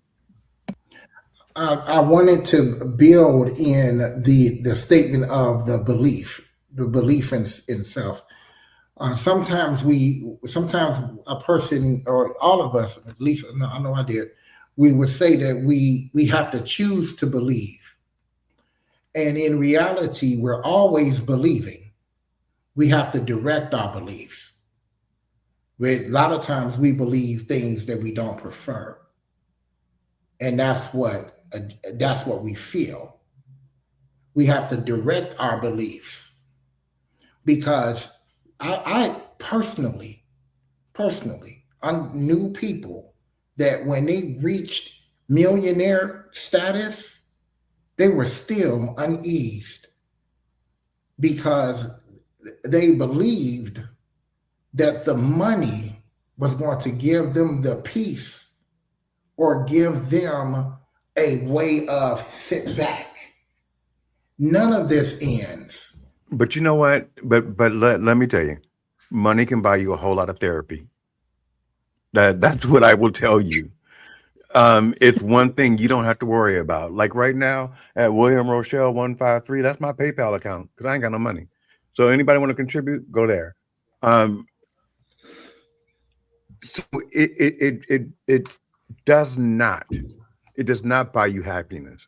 I wanted to build in the statement of the belief in self. Sometimes a person, or all of us, at least I know I did, we would say that we have to choose to believe. And in reality, we're always believing. We have to direct our beliefs. A lot of times we believe things that we don't prefer. And that's what we feel. We have to direct our beliefs because I personally, I knew people that when they reached millionaire status, they were still uneased because they believed that the money was going to give them the peace or give them a way of sit back. None of this ends. But you know what? But let me tell you, money can buy you a whole lot of therapy. That's what I will tell you. It's one thing you don't have to worry about. Like right now at William Rochelle 153, that's my PayPal account because I ain't got no money. So anybody want to contribute, go there. Um, so it does not buy you happiness,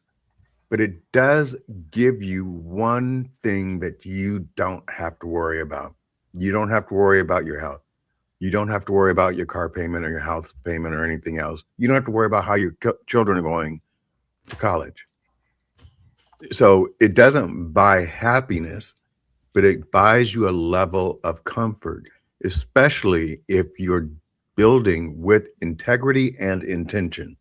but it does give you one thing that you don't have to worry about. You don't have to worry about your health. You don't have to worry about your car payment or your house payment or anything else. You don't have to worry about how your children are going to college. So it doesn't buy happiness, but it buys you a level of comfort, especially if you're building with integrity and intention.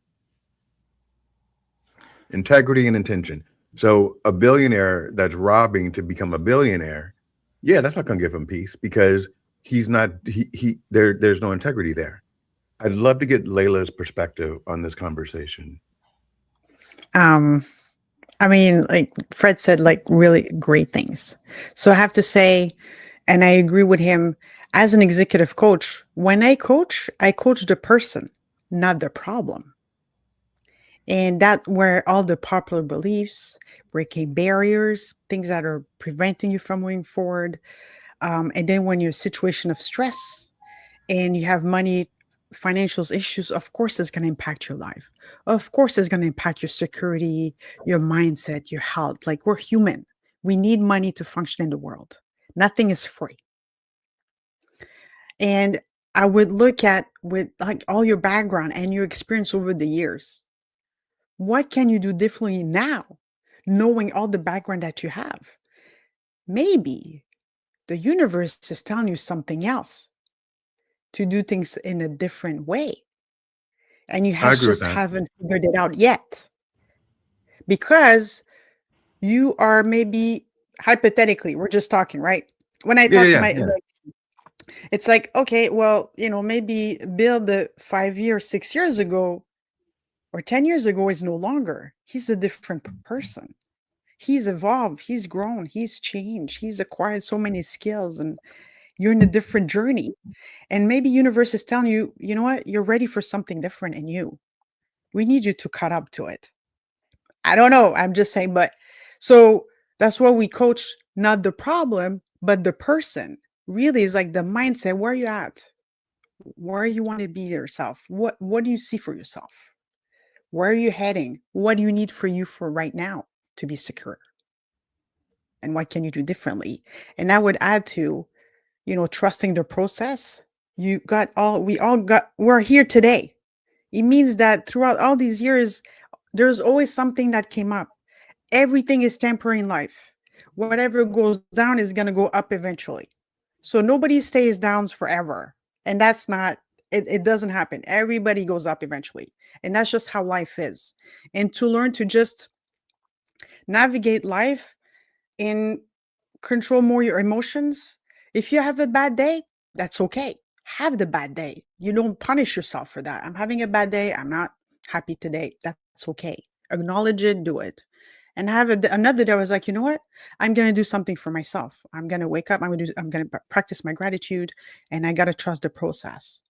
Integrity and intention. So a billionaire that's robbing to become a billionaire, yeah, that's not going to give him peace because he's not there's no integrity there. I'd love to get Layla's perspective on this conversation. Um, I mean, like Fred said, like really great things. So I have to say, and I agree with him, as an executive coach, when I coach the person, not the problem. And that where all the popular beliefs, breaking barriers, things that are preventing you from moving forward. And then when you're in a situation of stress and you have money, financial issues, of course, it's going to impact your life. Of course, it's going to impact your security, your mindset, your health. Like we're human. We need money to function in the world. Nothing is free. And I would look at with like all your background and your experience over the years. What can you do differently now, knowing all the background that you have? Maybe the universe is telling you something else to do things in a different way. And you I has agree with just that. haven't figured it out yet. Because you are maybe hypothetically, we're just talking, right? When I Yeah, talk to yeah, my, yeah. like, it's like, okay, well, maybe Bill, the 5 years, 6 years ago, or 10 years ago is no longer. He's a different person. He's evolved, he's grown, he's changed, he's acquired so many skills, and you're in a different journey. And maybe universe is telling you, you know what, you're ready for something different in you. We need you to cut up to it. I don't know. I'm just saying, but so that's why we coach not the problem, but the person. Really is like the mindset. Where are you at? Where you want to be yourself? What do you see for yourself? Where are you heading? What do you need for you for right now to be secure? And what can you do differently? And I would add to, trusting the process. We're here today. It means that throughout all these years, there's always something that came up. Everything is temporary in life. Whatever goes down is going to go up eventually. So nobody stays down forever. And that's not, it doesn't happen. Everybody goes up eventually. And that's just how life is. And to learn to just navigate life and control more your emotions. If you have a bad day, that's okay. Have the bad day. You don't punish yourself for that. I'm having a bad day. I'm not happy today. That's okay. Acknowledge it, do it. And have another day I was like, you know what? I'm going to do something for myself. I'm going to wake up. I'm going to practice my gratitude, and I got to trust the process.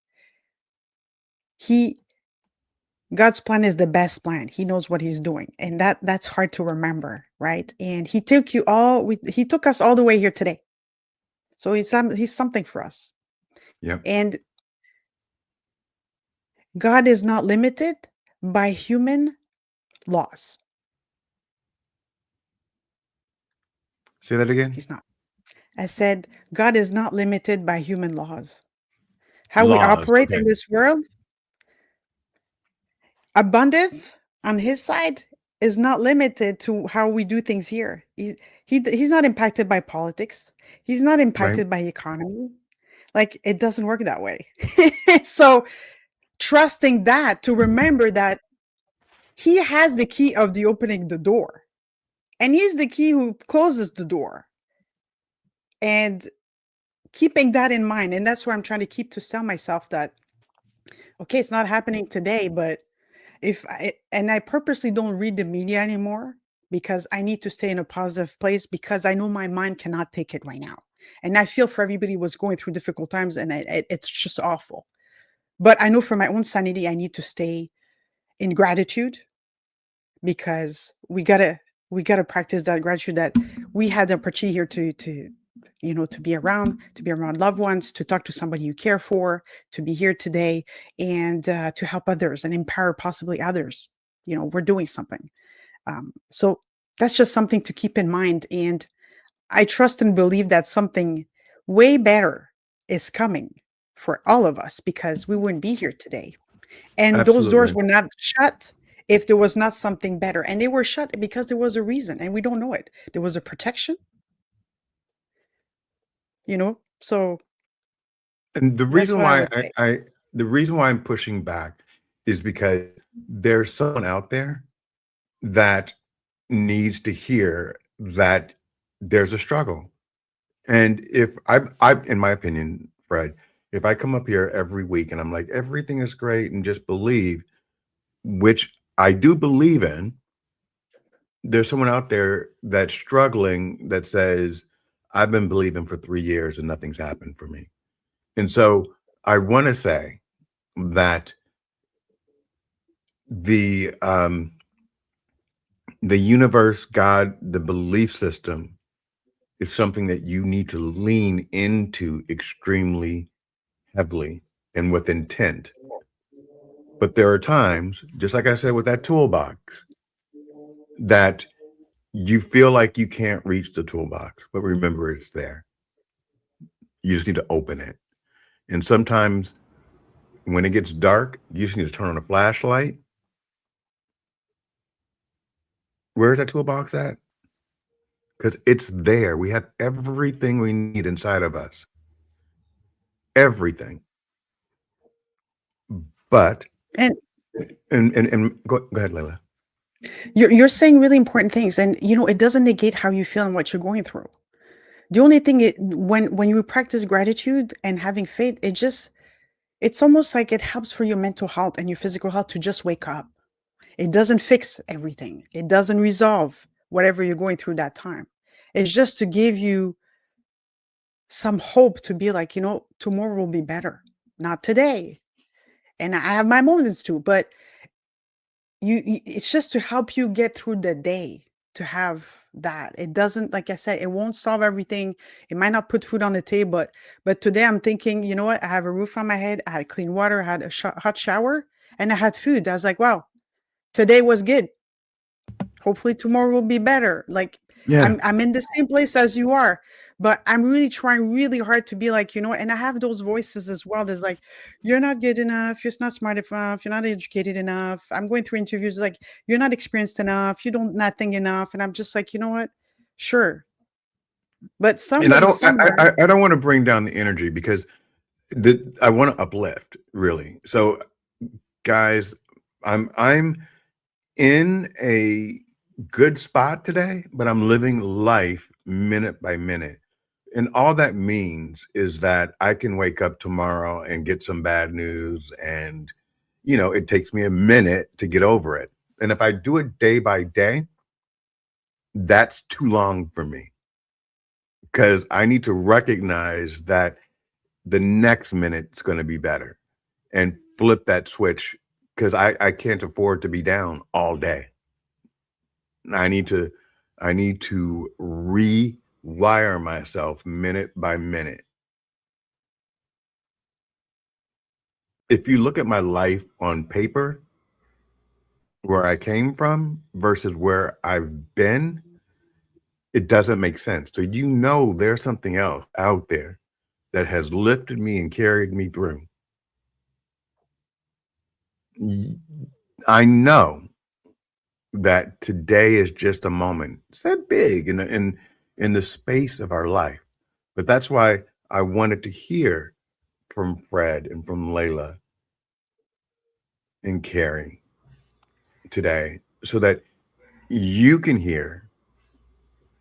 God's plan is the best plan. He knows what he's doing. And that's hard to remember, right? And he took he took us all the way here today. So he's something for us. Yeah. And God is not limited by human laws. Say that again. He's not. I said, God is not limited by human laws. How we Laws. operate Okay. in this world, abundance on his side is not limited to how we do things here. He's not impacted by politics. He's not Right. impacted by economy. Like, it doesn't work that way. So trusting that, to remember that he has the key of the opening the door, and he's the key who closes the door, and keeping that in mind. And that's where I'm trying to keep to tell myself that, okay, it's not happening today, but I purposely don't read the media anymore, because I need to stay in a positive place, because I know my mind cannot take it right now. And I feel for everybody who was going through difficult times, and it's just awful. But I know for my own sanity, I need to stay in gratitude, because we gotta practice that gratitude, that we had the opportunity here to be around loved ones, to talk to somebody you care for, to be here today, and to help others and empower possibly others. We're doing something. So that's just something to keep in mind. And I trust and believe that something way better is coming for all of us, because we wouldn't be here today. And those doors Absolutely. were not shut if there was not something better. And they were shut because there was a reason, and we don't know it. There was a protection, So And the that's reason what I why would say. the reason why I'm pushing back is because there's someone out there that needs to hear that there's a struggle. And if in my opinion, Fred, if I come up here every week and I'm like, everything is great and just believe, which I do believe in, there's someone out there that's struggling that says, I've been believing for 3 years and nothing's happened for me. And so I want to say that the universe, God, the belief system is something that you need to lean into extremely heavily and with intent. But there are times, just like I said with that toolbox, that you feel like you can't reach the toolbox, but remember it's there. You just need to open it. And sometimes when it gets dark, you just need to turn on a flashlight. Where's that toolbox at? Because it's there. We have everything we need inside of us. Everything. But And and go ahead, Layla. you're saying really important things, and it doesn't negate how you feel and what you're going through. The only thing, when you practice gratitude and having faith, it's almost like it helps for your mental health and your physical health to just wake up. It doesn't fix everything. It doesn't resolve whatever you're going through that time. It's just to give you some hope, to be like, tomorrow will be better. Not today. And I have my moments too, but it's just to help you get through the day, to have that. It doesn't, like I said, it won't solve everything. It might not put food on the table, but today I'm thinking, you know what? I have a roof on my head. I had clean water. I had a hot shower, and I had food. I was like, wow, today was good. Hopefully tomorrow will be better. Like, Yeah. I'm in the same place as you are, but I'm really trying really hard to be like, and I have those voices as well. There's like, you're not good enough, you're not smart enough, you're not educated enough. I'm going through interviews like, you're not experienced enough, you don't nothing enough. And I'm just like, you know what? Sure. But And somebody somewhere. I don't want to bring down the energy because I want to uplift, really. So guys, I'm in a good spot today, but I'm living life minute by minute. And all that means is that I can wake up tomorrow and get some bad news, and it takes me a minute to get over it. And if I do it day by day, that's too long for me, because I need to recognize that the next minute is going to be better and flip that switch, because I can't afford to be down all day. I need to rewire myself minute by minute. If you look at my life on paper, where I came from versus where I've been, it doesn't make sense. So you know there's something else out there that has lifted me and carried me through. I know that today is just a moment. It's that big in the space of our life. But that's why I wanted to hear from Fred and from Layla and Carrie today, so that you can hear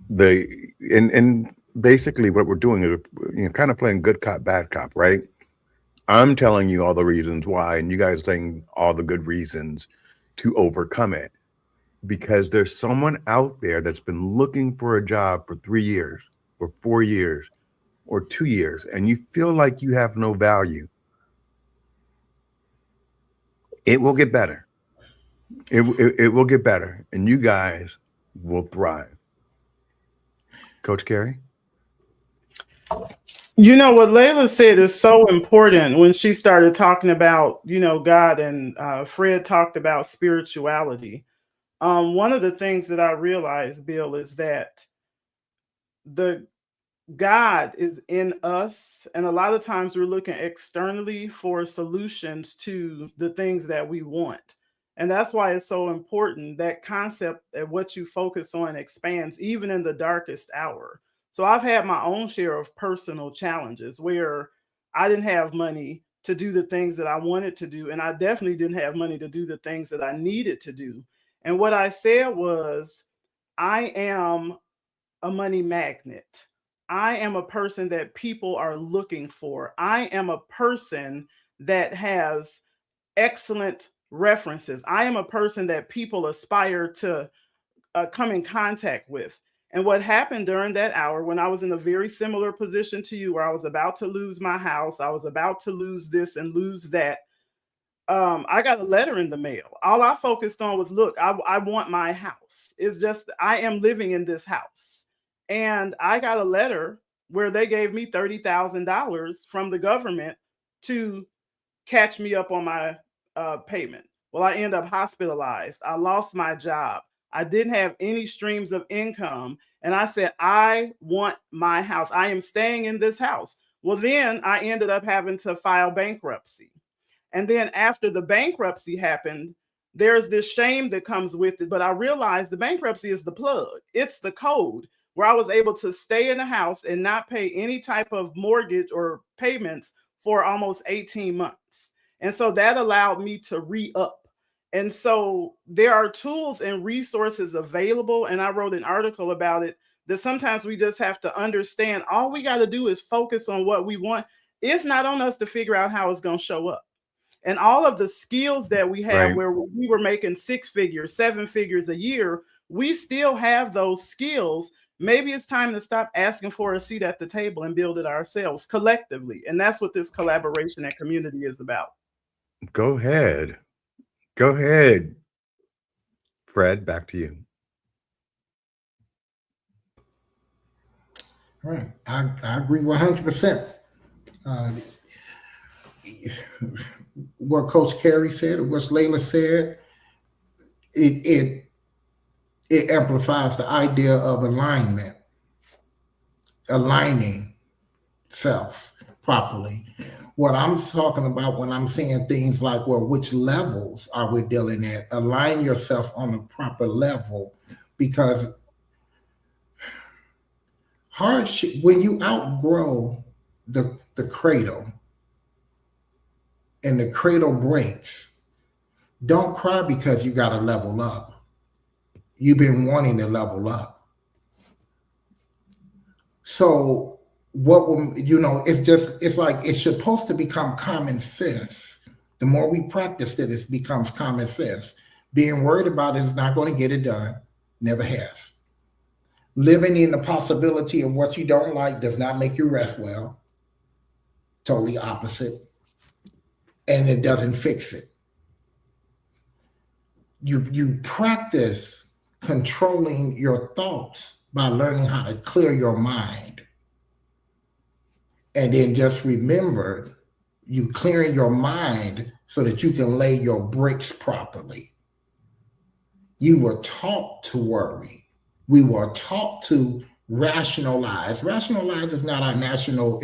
and basically what we're doing is, kind of playing good cop, bad cop, right? I'm telling you all the reasons why, and you guys saying all the good reasons to overcome it. Because there's someone out there that's been looking for a job for 3 years or 4 years or 2 years, and you feel like you have no value. It will get better. It will get better, and you guys will thrive. Coach Carey? You know, what Layla said is so important when she started talking about, God, and Fred talked about spirituality. One of the things that I realized, Bill, is that the God is in us, and a lot of times we're looking externally for solutions to the things that we want. And that's why it's so important, that concept that what you focus on expands even in the darkest hour. So I've had my own share of personal challenges where I didn't have money to do the things that I wanted to do, and I definitely didn't have money to do the things that I needed to do. And what I said was, I am a money magnet. I am a person that people are looking for. I am a person that has excellent references. I am a person that people aspire to come in contact with. And what happened during that hour, when I was in a very similar position to you, where I was about to lose my house, I was about to lose this and lose that, I got a letter in the mail. All I focused on was, look, I want my house. It's just, I am living in this house. And I got a letter where they gave me $30,000 from the government to catch me up on my payment. Well, I ended up hospitalized. I lost my job. I didn't have any streams of income. And I said, I want my house. I am staying in this house. Well, then I ended up having to file bankruptcy. And then after the bankruptcy happened, there's this shame that comes with it. But I realized the bankruptcy is the plug. It's the code where I was able to stay in the house and not pay any type of mortgage or payments for almost 18 months. And so that allowed me to re-up. And so there are tools and resources available. And I wrote an article about it, that sometimes we just have to understand all we got to do is focus on what we want. It's not on us to figure out how it's going to show up. And all of the skills that we have, Right. where we were making 6 figures, 7 figures a year, we still have those skills. Maybe it's time to stop asking for a seat at the table and build it ourselves collectively. And that's what this collaboration and community is about. Go ahead. Go ahead. Fred, back to you. All right. I agree 100%. What Coach Carey said, what Layla said, it amplifies the idea of alignment, aligning self properly. What I'm talking about when I'm saying things like, well, which levels are we dealing at? Align yourself on the proper level, because hardship, when you outgrow the cradle and the cradle breaks, don't cry because you got to level up. You've been wanting to level up. So what will, it's like, it's supposed to become common sense. The more we practice it, it becomes common sense. Being worried about it is not going to get it done. Never has. Living in the possibility of what you don't like does not make you rest well. Totally opposite. And it doesn't fix it. You practice controlling your thoughts by learning how to clear your mind. And then just remember, you clearing your mind so that you can lay your bricks properly. You were taught to worry. We were taught to rationalize. Rationalize is not our national.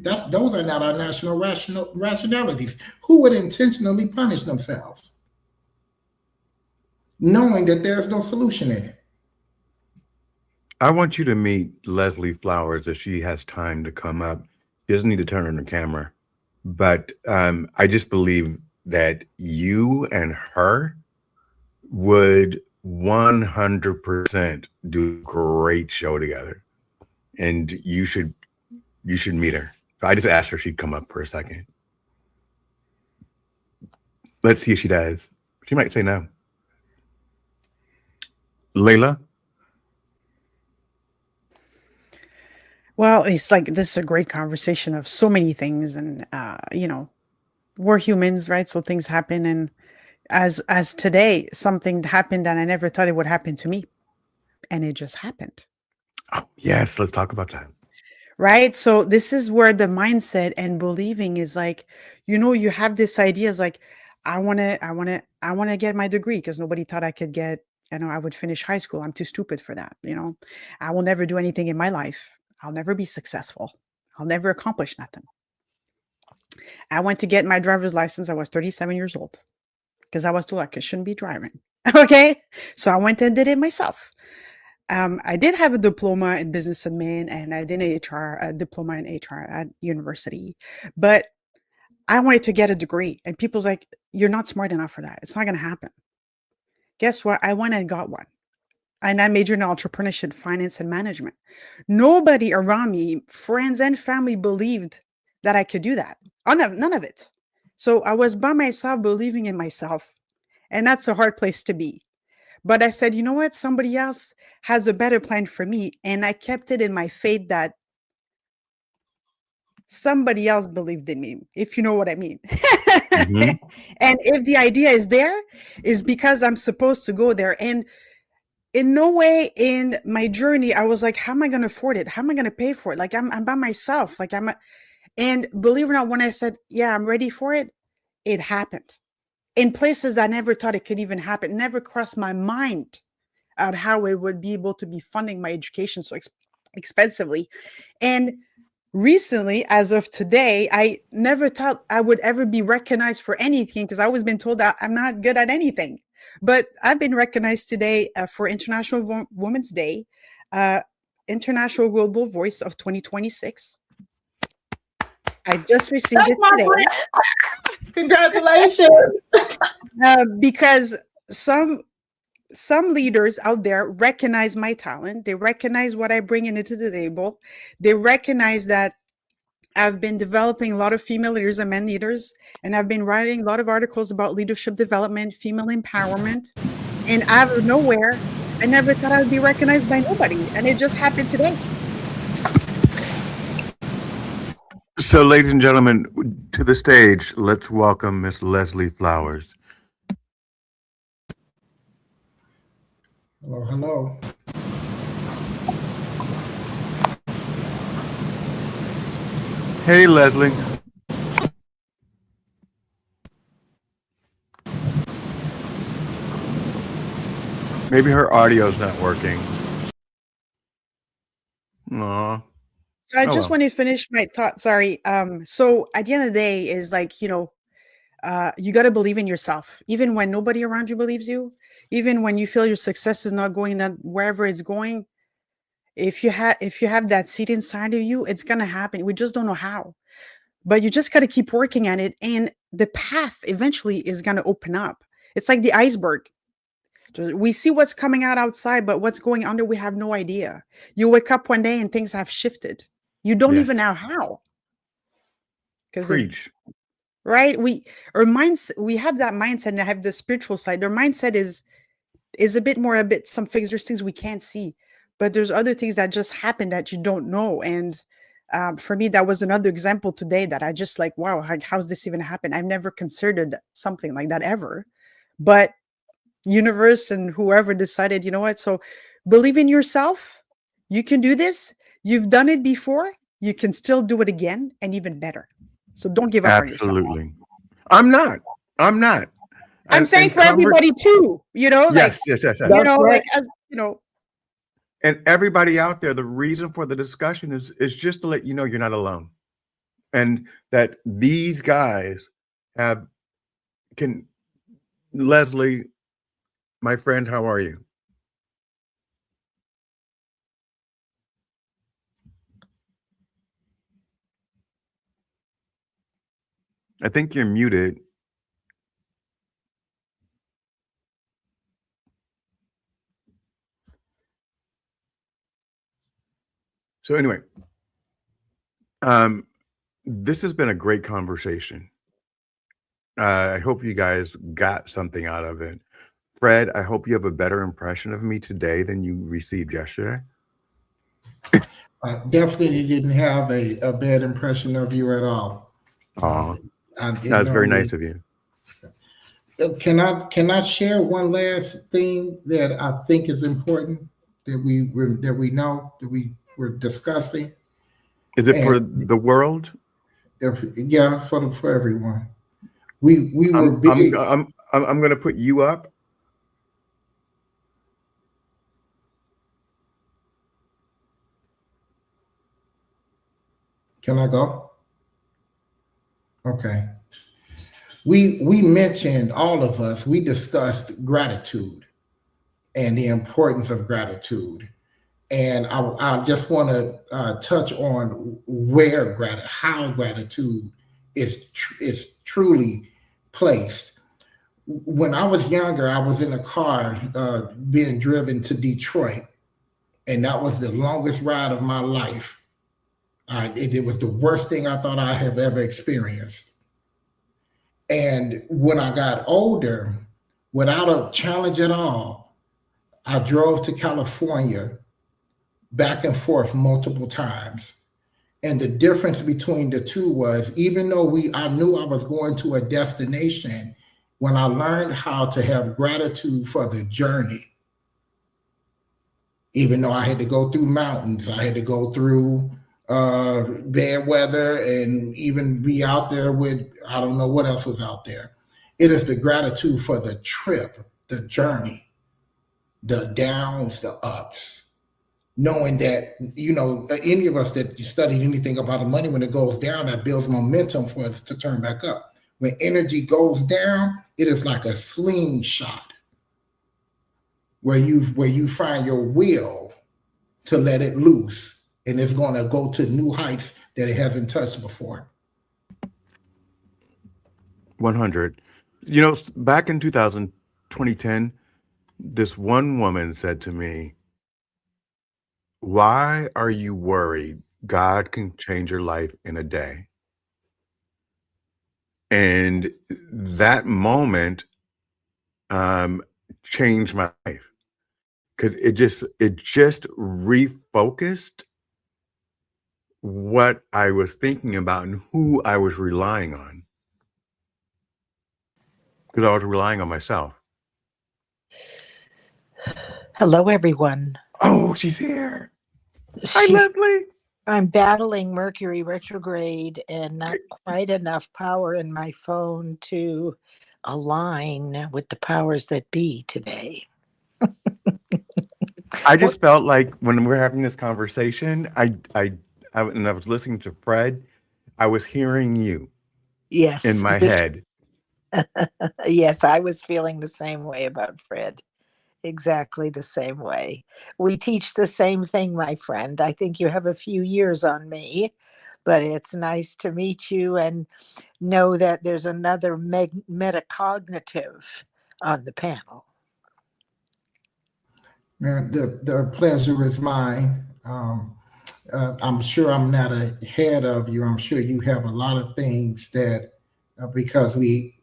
Those are not our national rationalities. Who would intentionally punish themselves, knowing that there's no solution in it? I want you to meet Leslie Flowers if she has time to come up. She doesn't need to turn on the camera, but I just believe that you and her would 100% do a great show together, and you should meet her. I just asked her if she'd come up for a second. Let's see if she does. She might say no. Layla? Well, it's like this is a great conversation of so many things, and we're humans, right? So things happen, and as today, something happened that I never thought it would happen to me, and it just happened. Oh, yes, let's talk about that. Right? So this is where the mindset and believing is like, you have this idea is like, I want to get my degree because nobody thought I could get, I would finish high school. I'm too stupid for that. I will never do anything in my life. I'll never be successful. I'll never accomplish nothing. I went to get my driver's license. I was 37 years old because I was told I shouldn't be driving. Okay. So I went and did it myself. I did have a diploma in business admin, and I did a diploma in HR at university, but I wanted to get a degree, and people's like, you're not smart enough for that. It's not going to happen. Guess what? I went and got one, and I majored in entrepreneurship, finance, and management. Nobody around me, friends and family, believed that I could do that. None of it. So I was by myself, believing in myself, and that's a hard place to be. But I said, you know what? Somebody else has a better plan for me. And I kept it in my faith that somebody else believed in me, if you know what I mean. Mm-hmm. And if the idea is there, is because I'm supposed to go there. And in no way in my journey, I was like, how am I going to afford it? How am I going to pay for it? Like I'm by myself. And believe it or not, when I said, yeah, I'm ready for it, it happened. In places I never thought it could even happen, never crossed my mind at how it would be able to be funding my education so expensively. And recently, as of today, I never thought I would ever be recognized for anything because I've always been told that I'm not good at anything. But I've been recognized today for International Women's Day, International Global Voice of 2026. I just received it today. Congratulations. Because some leaders out there recognize my talent. They recognize what I bring into the table. They recognize that I've been developing a lot of female leaders and men leaders, and I've been writing a lot of articles about leadership development, female empowerment. And out of nowhere, I never thought I would be recognized by nobody. And it just happened today. So, ladies and gentlemen, to the stage, let's welcome Miss Leslie Flowers. Hello, hello. Hey, Leslie. Maybe her audio's not working. Aw. So I Oh, just well. want to finish my thought. Sorry. So at the end of the day is like, you got to believe in yourself, even when nobody around you believes you, even when you feel your success is not going that wherever it's going. If you have that seed inside of you, it's going to happen. We just don't know how, but you just got to keep working at it. And the path eventually is going to open up. It's like the iceberg. We see what's coming out outside, but what's going under, we have no idea. You wake up one day and things have shifted. You don't even Yes. know how. Preach. Right? We have that mindset, and I have the spiritual side. Their mindset is some things, there's things we can't see, but there's other things that just happen that you don't know. And for me, that was another example today that I just like, wow, how's this even happen? I've never considered something like that ever, but universe and whoever decided, you know what? So believe in yourself. You can do this. You've done it before. You can still do it again and even better. So don't give up on yourself. Absolutely. I'm not. I'm saying for everybody too, Yes. like, Yes. like, as And everybody out there, the reason for the discussion is just to let you know you're not alone. And that these guys can Leslie, my friend, how are you? I think you're muted. So anyway, this has been a great conversation. I hope you guys got something out of it. Fred, I hope you have a better impression of me today than you received yesterday. Definitely didn't have a bad impression of you at all. Oh, that's very nice of you. Can I share one last thing that I think is important that we were discussing? Is it for the world? Yeah, for everyone. We were big. I'm going to put you up. Can I go? Okay. We mentioned, all of us, we discussed gratitude and the importance of gratitude. And I just want to touch on how gratitude is truly placed. When I was younger, I was in a car being driven to Detroit, and that was the longest ride of my life. It was the worst thing I thought I have ever experienced. And when I got older, without a challenge at all, I drove to California back and forth multiple times. And the difference between the two was, even though I knew I was going to a destination, when I learned how to have gratitude for the journey, even though I had to go through mountains, I had to go through bad weather, and even be out there with, I don't know what else was out there. It is the gratitude for the trip, the journey, the downs, the ups. Knowing that, any of us that studied anything about the money, when it goes down, that builds momentum for us to turn back up. When energy goes down, it is like a slingshot where you find your will to let it loose, and it's going to go to new heights that it hasn't touched before. 100. Back in 2010, this one woman said to me, "Why are you worried? God can change your life in a day." And that moment changed my life, because it just refocused what I was thinking about and who I was relying on, because I was relying on myself. Hello, everyone. Oh, she's here. Hi, Leslie. I'm battling Mercury retrograde and not quite enough power in my phone to align with the powers that be today. I just felt like when we're having this conversation, and I was listening to Fred, I was hearing you. Yes. In my head. Yes, I was feeling the same way about Fred. Exactly the same way. We teach the same thing, my friend. I think you have a few years on me, but it's nice to meet you and know that there's another metacognitive on the panel. Man, the pleasure is mine. I'm sure I'm not ahead of you. I'm sure you have a lot of things that, because we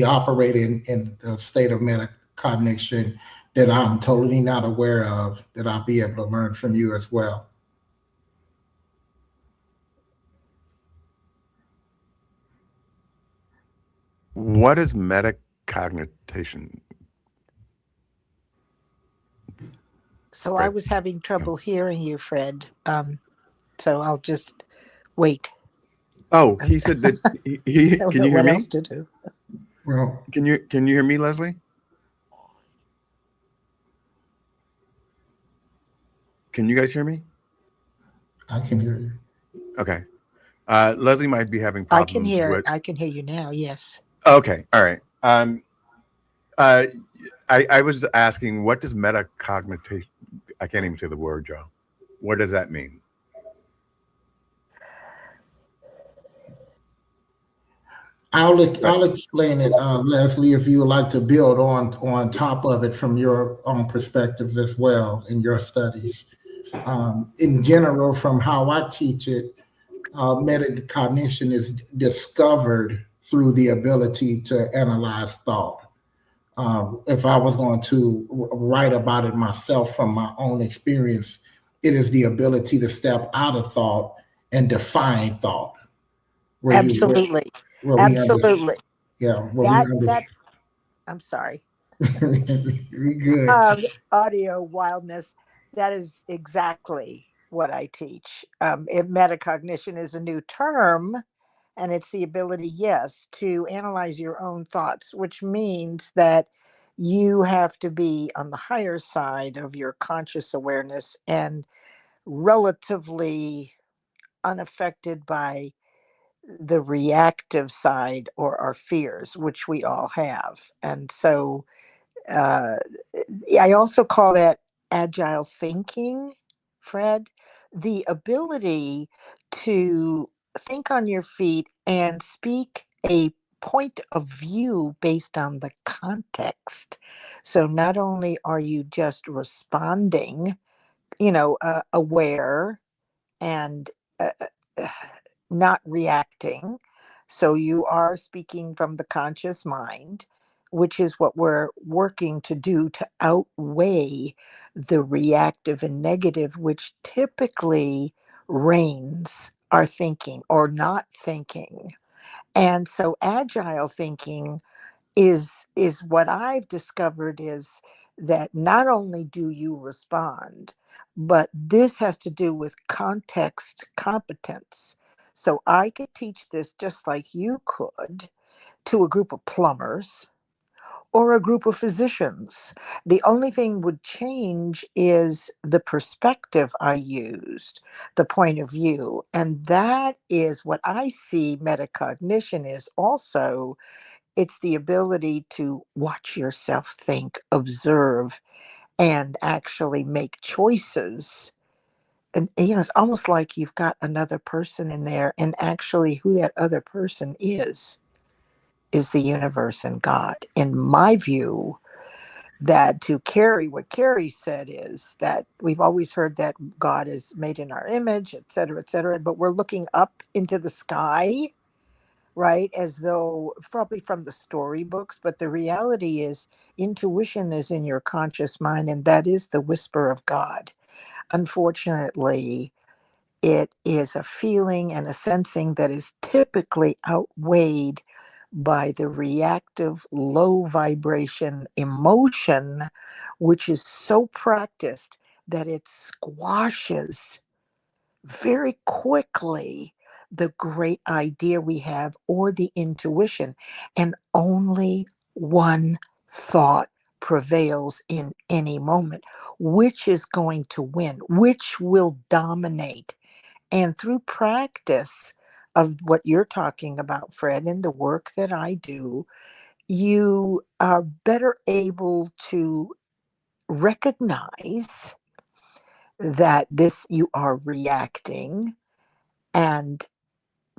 operate in the state of metacognition, that I'm totally not aware of, that I'll be able to learn from you as well. What is metacognition? So I was having trouble hearing you, Fred. So I'll just wait. Oh, he said that he can you hear me? What else to do? Well, can you hear me, Leslie? Can you guys hear me? I can hear you. Okay. Leslie might be having I can problems hear with. it. I can hear you now. Yes. Okay. All right. Uh, I was asking, what does metacognition? I can't even say the word, Joe. What does that mean? I'll explain it, Leslie, if you would like to build on top of it from your own perspectives as well in your studies. In general, from how I teach it, metacognition is discovered through the ability to analyze thought. If I was going to write about it myself from my own experience, it is the ability to step out of thought and define thought. Where you, Absolutely. where we understand, Absolutely. yeah, where we That understand. I'm sorry. We good. Audio wildness. That is exactly what I teach. Metacognition is a new term, and it's the ability, yes, to analyze your own thoughts, which means that you have to be on the higher side of your conscious awareness and relatively unaffected by the reactive side or our fears, which we all have. And so uh, I also call that agile thinking, Fred, the ability to think on your feet and speak a point of view based on the context. So not only are you just responding, aware and uh, uh, not reacting. So you are speaking from the conscious mind, which is what we're working to do to outweigh the reactive and negative, which typically reigns our thinking or not thinking. And so agile thinking is what I've discovered is that not only do you respond, but this has to do with context competence. So I could teach this just like you could to a group of plumbers or a group of physicians. The only thing would change is the perspective I used, the point of view. And that is what I see metacognition is also. It's the ability to watch yourself think, observe, and actually make choices. And, it's almost like you've got another person in there, and actually, who that other person is the universe and God. In my view, that to carry what Carrie said is that we've always heard that God is made in our image, et cetera, but we're looking up into the sky, right? As though probably from the storybooks, but the reality is intuition is in your conscious mind, and that is the whisper of God. Unfortunately, it is a feeling and a sensing that is typically outweighed by the reactive, low vibration emotion, which is so practiced that it squashes very quickly the great idea we have or the intuition, and only one thought prevails in any moment. Which is going to win? Which will dominate? And through practice of what you're talking about, Fred, and the work that I do, you are better able to recognize that this you are reacting and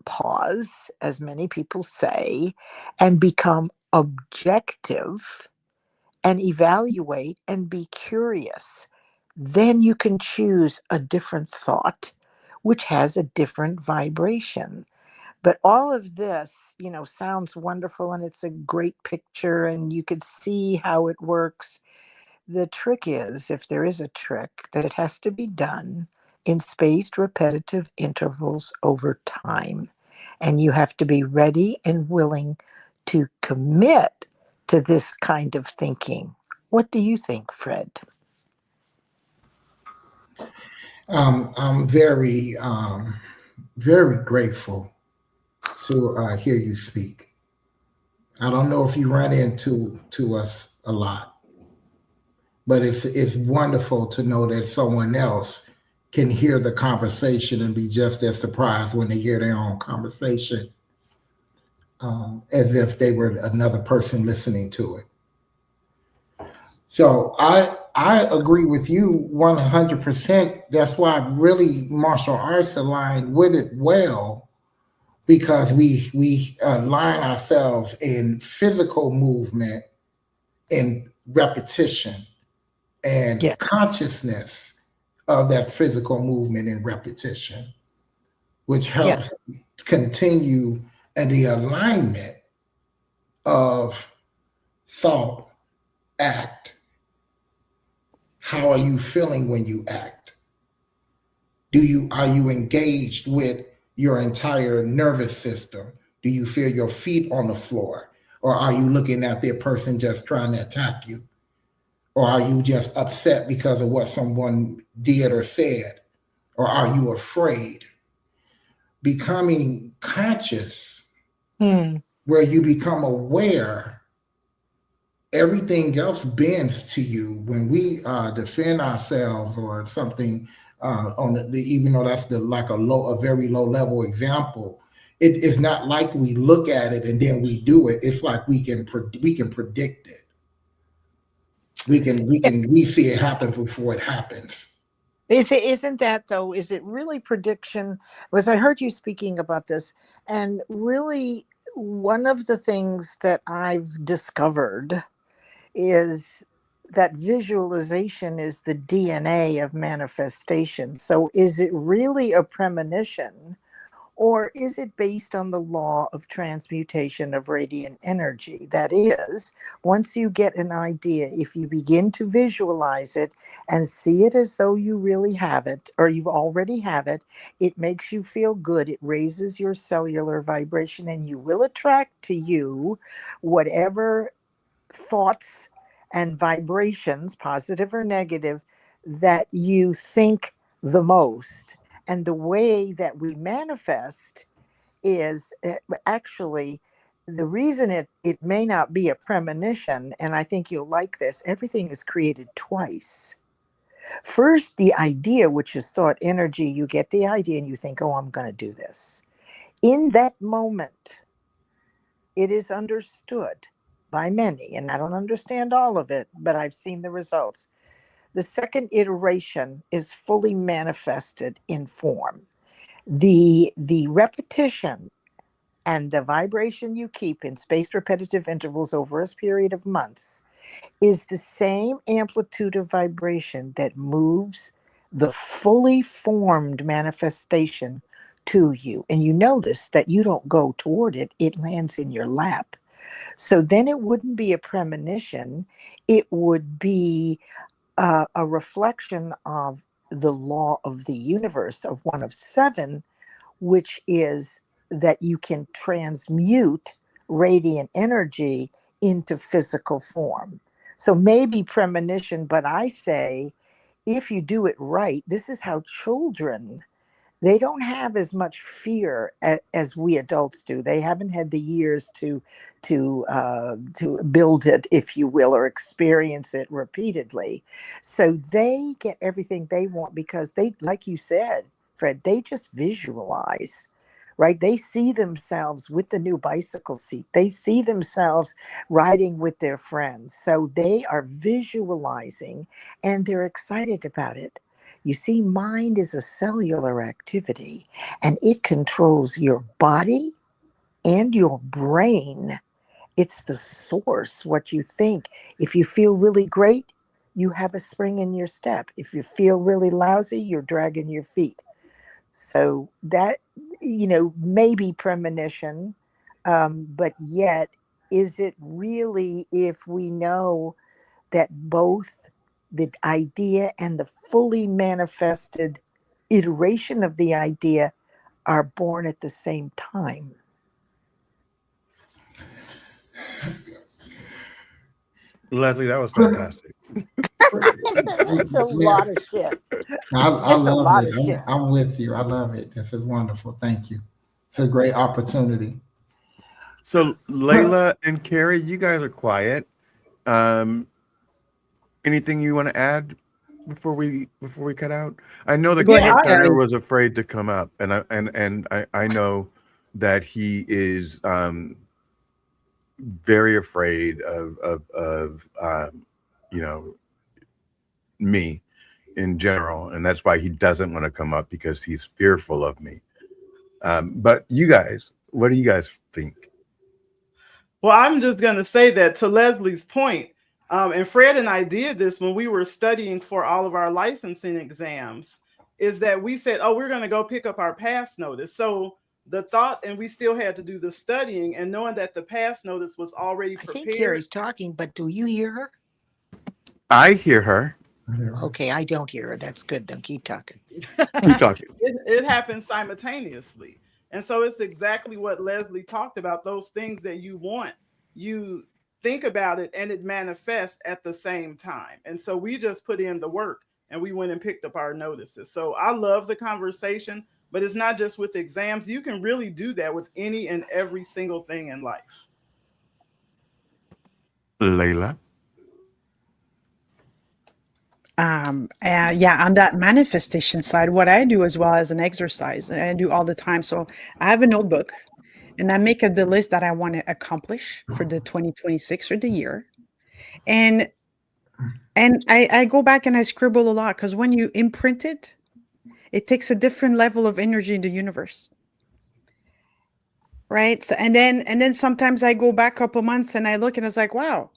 pause, as many people say, and become objective and evaluate and be curious. Then you can choose a different thought, which has a different vibration. But all of this, sounds wonderful and it's a great picture and you could see how it works. The trick is, if there is a trick, that it has to be done in spaced, repetitive intervals over time. And you have to be ready and willing to commit to this kind of thinking. What do you think, Fred? I'm very grateful to hear you speak. I don't know if you run into to us a lot, but it's wonderful to know that someone else can hear the conversation and be just as surprised when they hear their own conversation, as if they were another person listening to it. So I agree with you 100%. That's why really martial arts align with it well, because we align ourselves in physical movement and repetition and Yeah. consciousness of that physical movement and repetition, which helps continue in the alignment of thought, act. How are you feeling when you act? Are you engaged with your entire nervous system? Do you feel your feet on the floor? Or are you looking at the person just trying to attack you? Or are you just upset because of what someone did or said? Or are you afraid? Becoming conscious, where you become aware, everything else bends to you. When we defend ourselves or something, even though that's a very low level example, it's not like we look at it and then we do it. It's like we can predict it. We see it happen before it happens. Isn't that though? Is it really prediction? Because I heard you speaking about this, and really one of the things that I've discovered is that visualization is the DNA of manifestation. So is it really a premonition, or is it based on the law of transmutation of radiant energy? That is, once you get an idea, if you begin to visualize it and see it as though you really have it, or you already have it, it makes you feel good. It raises your cellular vibration, and you will attract to you whatever thoughts and vibrations, positive or negative, that you think the most. And the way that we manifest is actually the reason it may not be a premonition, and I think you'll like this, everything is created twice. First, the idea, which is thought energy, you get the idea and you think, oh, I'm going to do this. In that moment, it is understood by many, and I don't understand all of it, but I've seen the results. The second iteration is fully manifested in form. The repetition and the vibration you keep in spaced repetitive intervals over a period of months is the same amplitude of vibration that moves the fully formed manifestation to you. And you notice that you don't go toward it, it lands in your lap. So then it wouldn't be a premonition, it would be a reflection of the law of the universe, of one of seven, which is that you can transmute radiant energy into physical form. So maybe premonition, but I say if you do it right, this is how children, they don't have as much fear as we adults do. They haven't had the years to build it, if you will, or experience it repeatedly. So they get everything they want because they, like you said, Fred, they just visualize, right? They see themselves with the new bicycle seat. They see themselves riding with their friends. So they are visualizing and they're excited about it. You see, mind is a cellular activity, and it controls your body and your brain. It's the source, what you think. If you feel really great, you have a spring in your step. If you feel really lousy, you're dragging your feet. So that, maybe premonition, but yet, is it really, if we know that both the idea and the fully manifested iteration of the idea are born at the same time? Leslie, that was fantastic. It's a lot of shit. I It's a love lot it. of shit. I'm with you. I love it. This is wonderful. Thank you. It's a great opportunity. So Layla and Carrie, you guys are quiet. Anything you want to add? before we cut out? I know that Go Yeah, ahead, Connor Gary. was afraid to come up, and I know that he is very afraid of you know, me in general, and that's why he doesn't want to come up, because he's fearful of me. But you guys, what do you guys think? well, I'm just going to say that to Leslie's point, and Fred and I did this when we were studying for all of our licensing exams, is that we said, oh, we're going to go pick up our pass notice. So the thought, and we still had to do the studying, and knowing that the pass notice was already I think prepared. Carrie's talking, but do you hear her? I hear her. Okay, I don't hear her. That's good. Then keep talking. Keep talking. It happens simultaneously. And so it's exactly what Leslie talked about. Those things that you want, you think about it and it manifests at the same time. And so we just put in the work and we went and picked up our notices. So I love the conversation, but it's not just with exams. You can really do that with any and every single thing in life. Layla. Yeah, on that manifestation side, what I do as well as an exercise, and I do all the time. So I have a notebook and I make the list that I want to accomplish for the 2026 or the year. And I go back and I scribble a lot because when you imprint it, it takes a different level of energy in the universe. Right. So, and then sometimes I go back a couple months and I look and it's like, wow,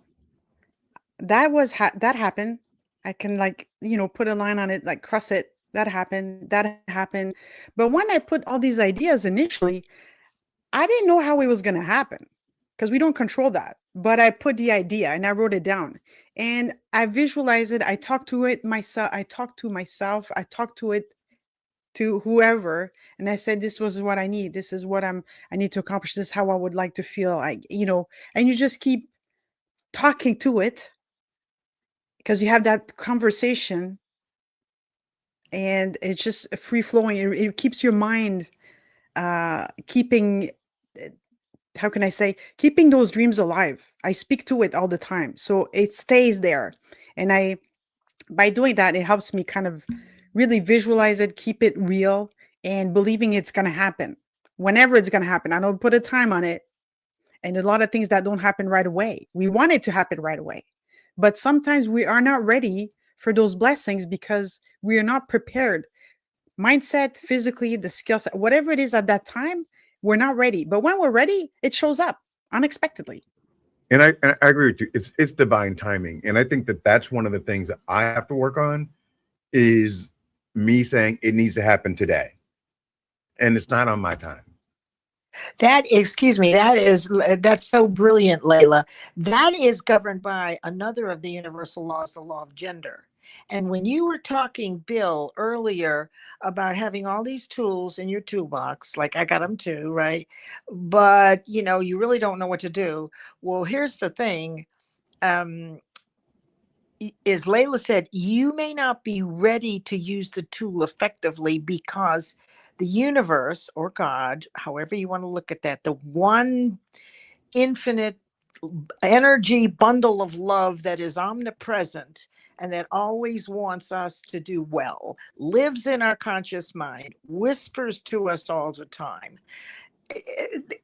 that happened. I can like, put a line on it, like cross it. That happened. That happened. But when I put all these ideas initially, I didn't know how it was going to happen because we don't control that. But I put the idea and I wrote it down and I visualize it. I talk to it myself. I talk to myself. I talk to it to whoever. And I said, this was what I need. This is what I need to accomplish. This is how I would like to feel. And you just keep talking to it because you have that conversation and it's just free flowing. It keeps your mind keeping, how can I say, keeping those dreams alive. I speak to it all the time. So it stays there. And by doing that, it helps me kind of really visualize it, keep it real, and believing it's going to happen whenever it's going to happen. I don't put a time on it. And a lot of things that don't happen right away. We want it to happen right away. But sometimes we are not ready for those blessings because we are not prepared. Mindset, physically, the skill set, whatever it is at that time, we're not ready. But when we're ready, it shows up unexpectedly. And I agree with you. It's divine timing, and I think that that's one of the things that I have to work on is me saying it needs to happen today, and it's not on my time. Excuse me, that's so brilliant, Layla. That is governed by another of the universal laws, the law of gender. And when you were talking, Bill, earlier about having all these tools in your toolbox, like I got them too, right? But you really don't know what to do. Well, here's the thing. As Layla said, you may not be ready to use the tool effectively because the universe or God, however you want to look at that, the one infinite energy bundle of love that is omnipresent and that always wants us to do well, lives in our conscious mind, whispers to us all the time.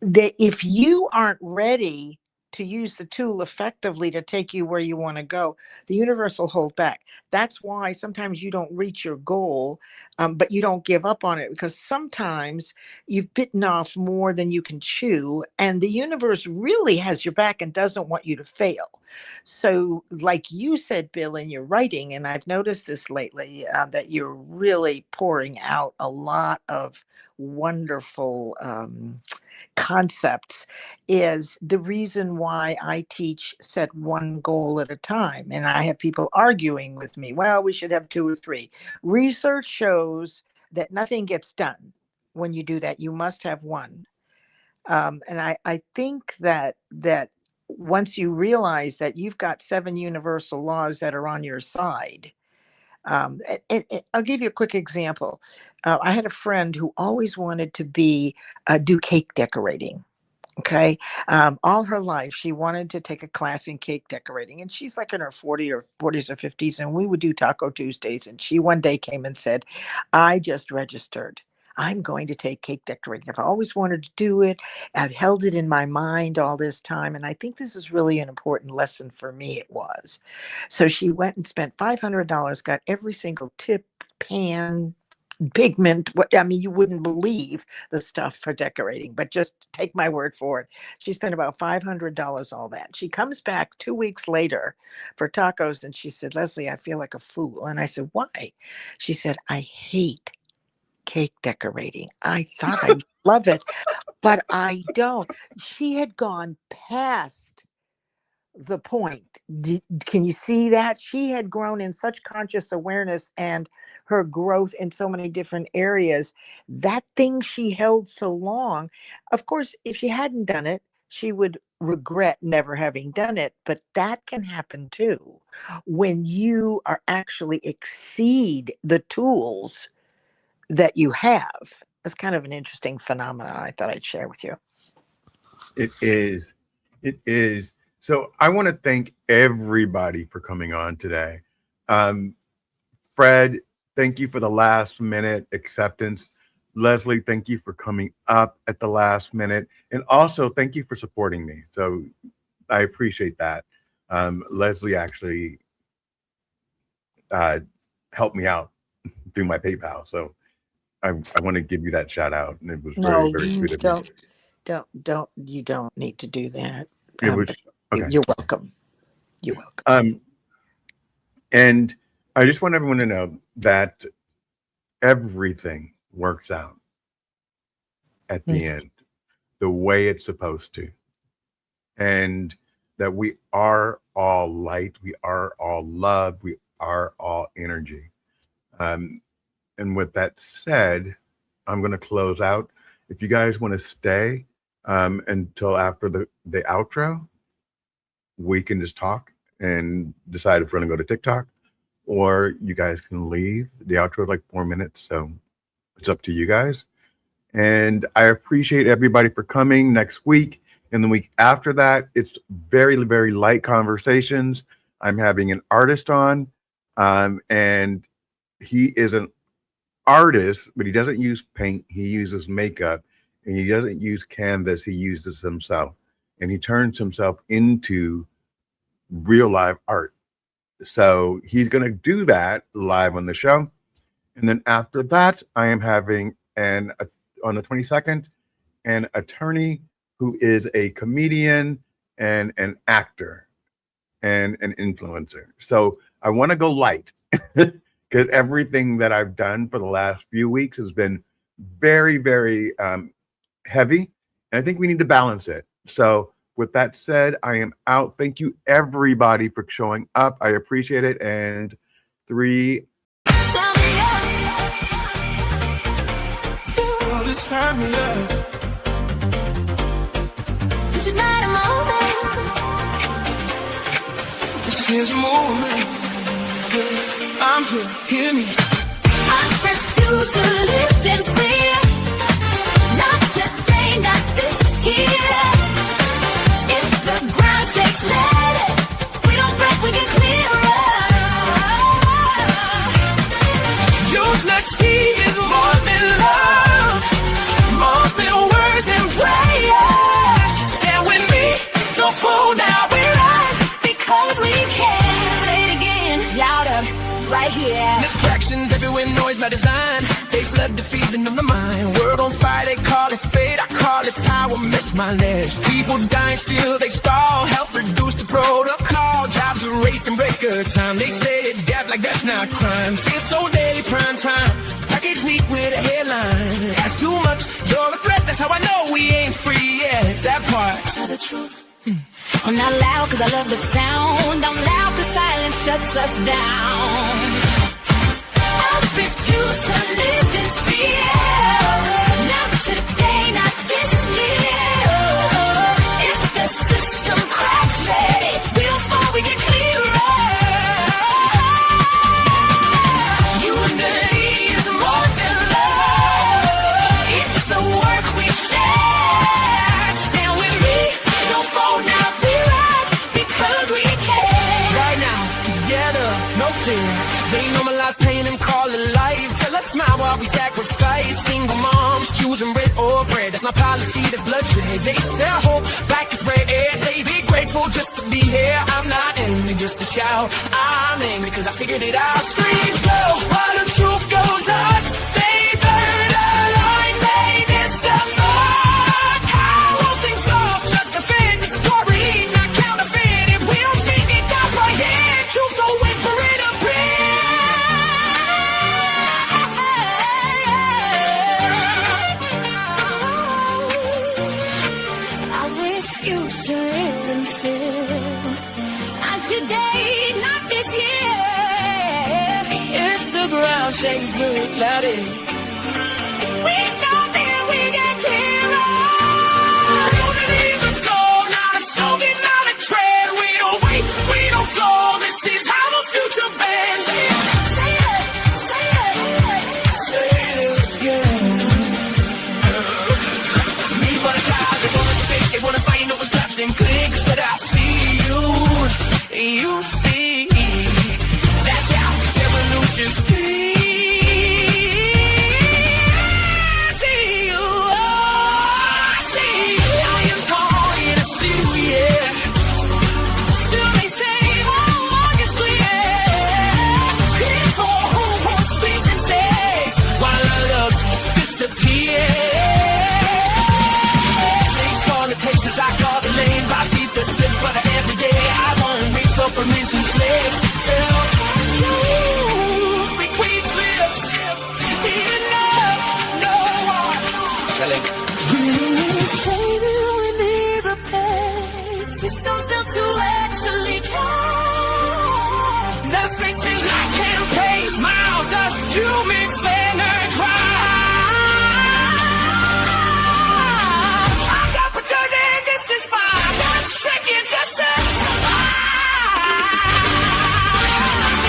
That if you aren't ready to use the tool effectively to take you where you want to go, the universe will hold back. That's why sometimes you don't reach your goal, but you don't give up on it because sometimes you've bitten off more than you can chew, and the universe really has your back and doesn't want you to fail. So, like you said, Bill, in your writing, and I've noticed this lately, that you're really pouring out a lot of wonderful concepts, is the reason why I teach set one goal at a time. And I have people arguing with me, well, we should have two or three. Research shows that nothing gets done when you do that. You must have one. And I think that once you realize that you've got 7 universal laws that are on your side, I'll give you a quick example. I had a friend who always wanted to do cake decorating. Okay. All her life, she wanted to take a class in cake decorating, and she's like in her 40s or 50s. And we would do Taco Tuesdays. And she one day came and said, I just registered. I'm going to take cake decorating. I've always wanted to do it. I've held it in my mind all this time. And I think this is really an important lesson for me. It was. So she went and spent $500, got every single tip, pan, pigment. I mean, you wouldn't believe the stuff for decorating, but just take my word for it. She spent about $500, all that. She comes back 2 weeks later for tacos, and she said, Leslie, I feel like a fool. And I said, why? She said, I hate cake decorating. I thought I'd love it, but I don't. She had gone past the point. Can you see that? She had grown in such conscious awareness and her growth in so many different areas. That thing she held so long, of course, if she hadn't done it, she would regret never having done it. But that can happen too when you are actually exceed the tools that you have. It's kind of an interesting phenomenon I thought I'd share with you. It is. It is. So I want to thank everybody for coming on today. Fred, thank you for the last minute acceptance. Leslie, thank you for coming up at the last minute. And also thank you for supporting me. So I appreciate that. Leslie actually helped me out through my PayPal. So I want to give you that shout out. And it was very, very sweet of you. You don't need to do that. It was, okay. You're welcome. You're welcome. And I just want everyone to know that everything works out at the end the way it's supposed to. And that we are all light, we are all love, we are all energy. And with that said, I'm going to close out. If you guys want to stay until after the outro, we can just talk and decide if we're going to go to TikTok, or you guys can leave. The outro is like 4 minutes, so it's up to you guys. And I appreciate everybody for coming next week. And the week after that, it's very, very light conversations. I'm having an artist on, and he is an artist, but he doesn't use paint. He uses makeup, and he doesn't use canvas. He uses himself, and he turns himself into real live art. So he's going to do that live on the show. And then after that, I am having on the 22nd, an attorney who is a comedian and an actor and an influencer. So I want to go light because everything that I've done for the last few weeks has been very, very heavy. And I think we need to balance it. So with that said, I am out. Thank you, everybody, for showing up. I appreciate it. And 3. Turn me up. This is not a moment. This is a movement. I'm here, hear me. I refuse to live in fear. Not today, not this year. If the ground shakes, let it. We don't break, we get clearer. Unity is more than love. More than words and prayers. Stand with me, don't fall down, we rise because we can. Say it again, louder, right here. Distractions everywhere, noise by design. They flood the feeling of the mind. World on fire, they call it fate, I call it power, miss my legs. People dying still, they stall. Health reduced to protocol. Jobs erased in breaker time. They say it death like that's not crime. Feel so daily, prime time. Package neat with a headline. That's too much, you're a threat. That's how I know we ain't free yet. That part. Tell the truth. I'm not loud cause I love the sound. I'm loud cause silence shuts us down. I refuse to live in fear. Not today, not this year. If the system cracks, let it. We'll fall, we get clearer. Unity is more than love. It's the work we share. Stand with smile while we sacrifice. Single moms choosing red or bread. That's not policy, that's bloodshed. They sell hope like it's rare. Say be grateful just to be here. I'm not angry just to shout. I'm angry cause I figured it out. Screams go while the truth goes up. They burn a line, they miss the mark. I will sing soft, just defend the story, not counterfeit. If we don't speak it, that's right here. Truth don't whisper it a Refuse to live in fear. Not today, not this year. if the ground shakes, look louder. We go there, we get clearer. Don't believe it's gold, not a slogan, not a trend. We don't wait, we don't flow. This is how the future bends. Say it, say it. Say it again. Me wanna die, they wanna speak, they wanna fight, know it's claps and clicks, but I see you, you see. That's how revolutions be. I see you, I see you. Lions calling, I see you, yeah. Still they say, oh, it's clear. Here for who won't speak and say, while our loves disappear. Take all the takes I call the lane. By deep the slip for the everyday. I won't wait for permission slips. Tell truth between lips. Enough, no one. Tell it. Say that we need repair. Systems built to actually care. The speeches I can't pay. Smiles just to mix and cry. I'm not pretending this is fine. I'm shrinking just to survive.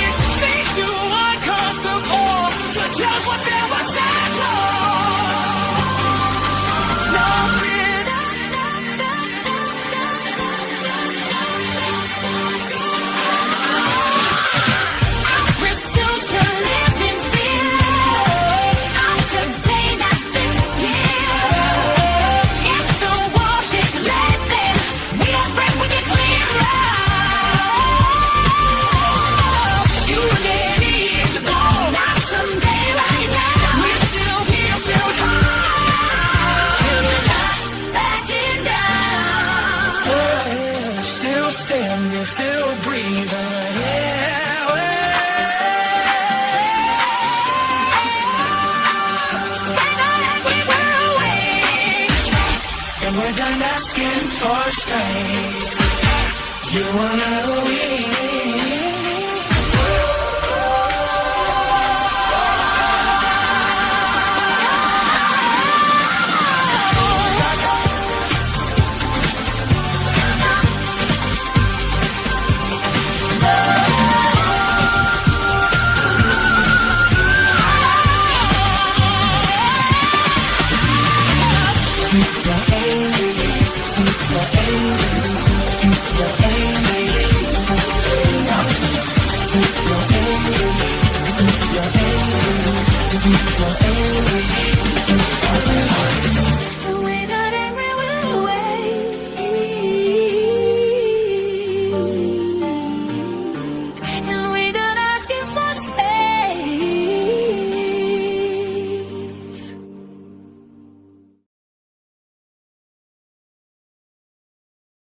It seems too uncomfortable to just whatever shadow. No fear. Refuse to live in fear. Not today, not this year. If the wall shakes, let them. We don't break, we get clearer. You get it to go. Not someday, right now. We're still here, still high. Backing down. Still standing, still breathing. Yeah, and we're done asking for space. You wanna win.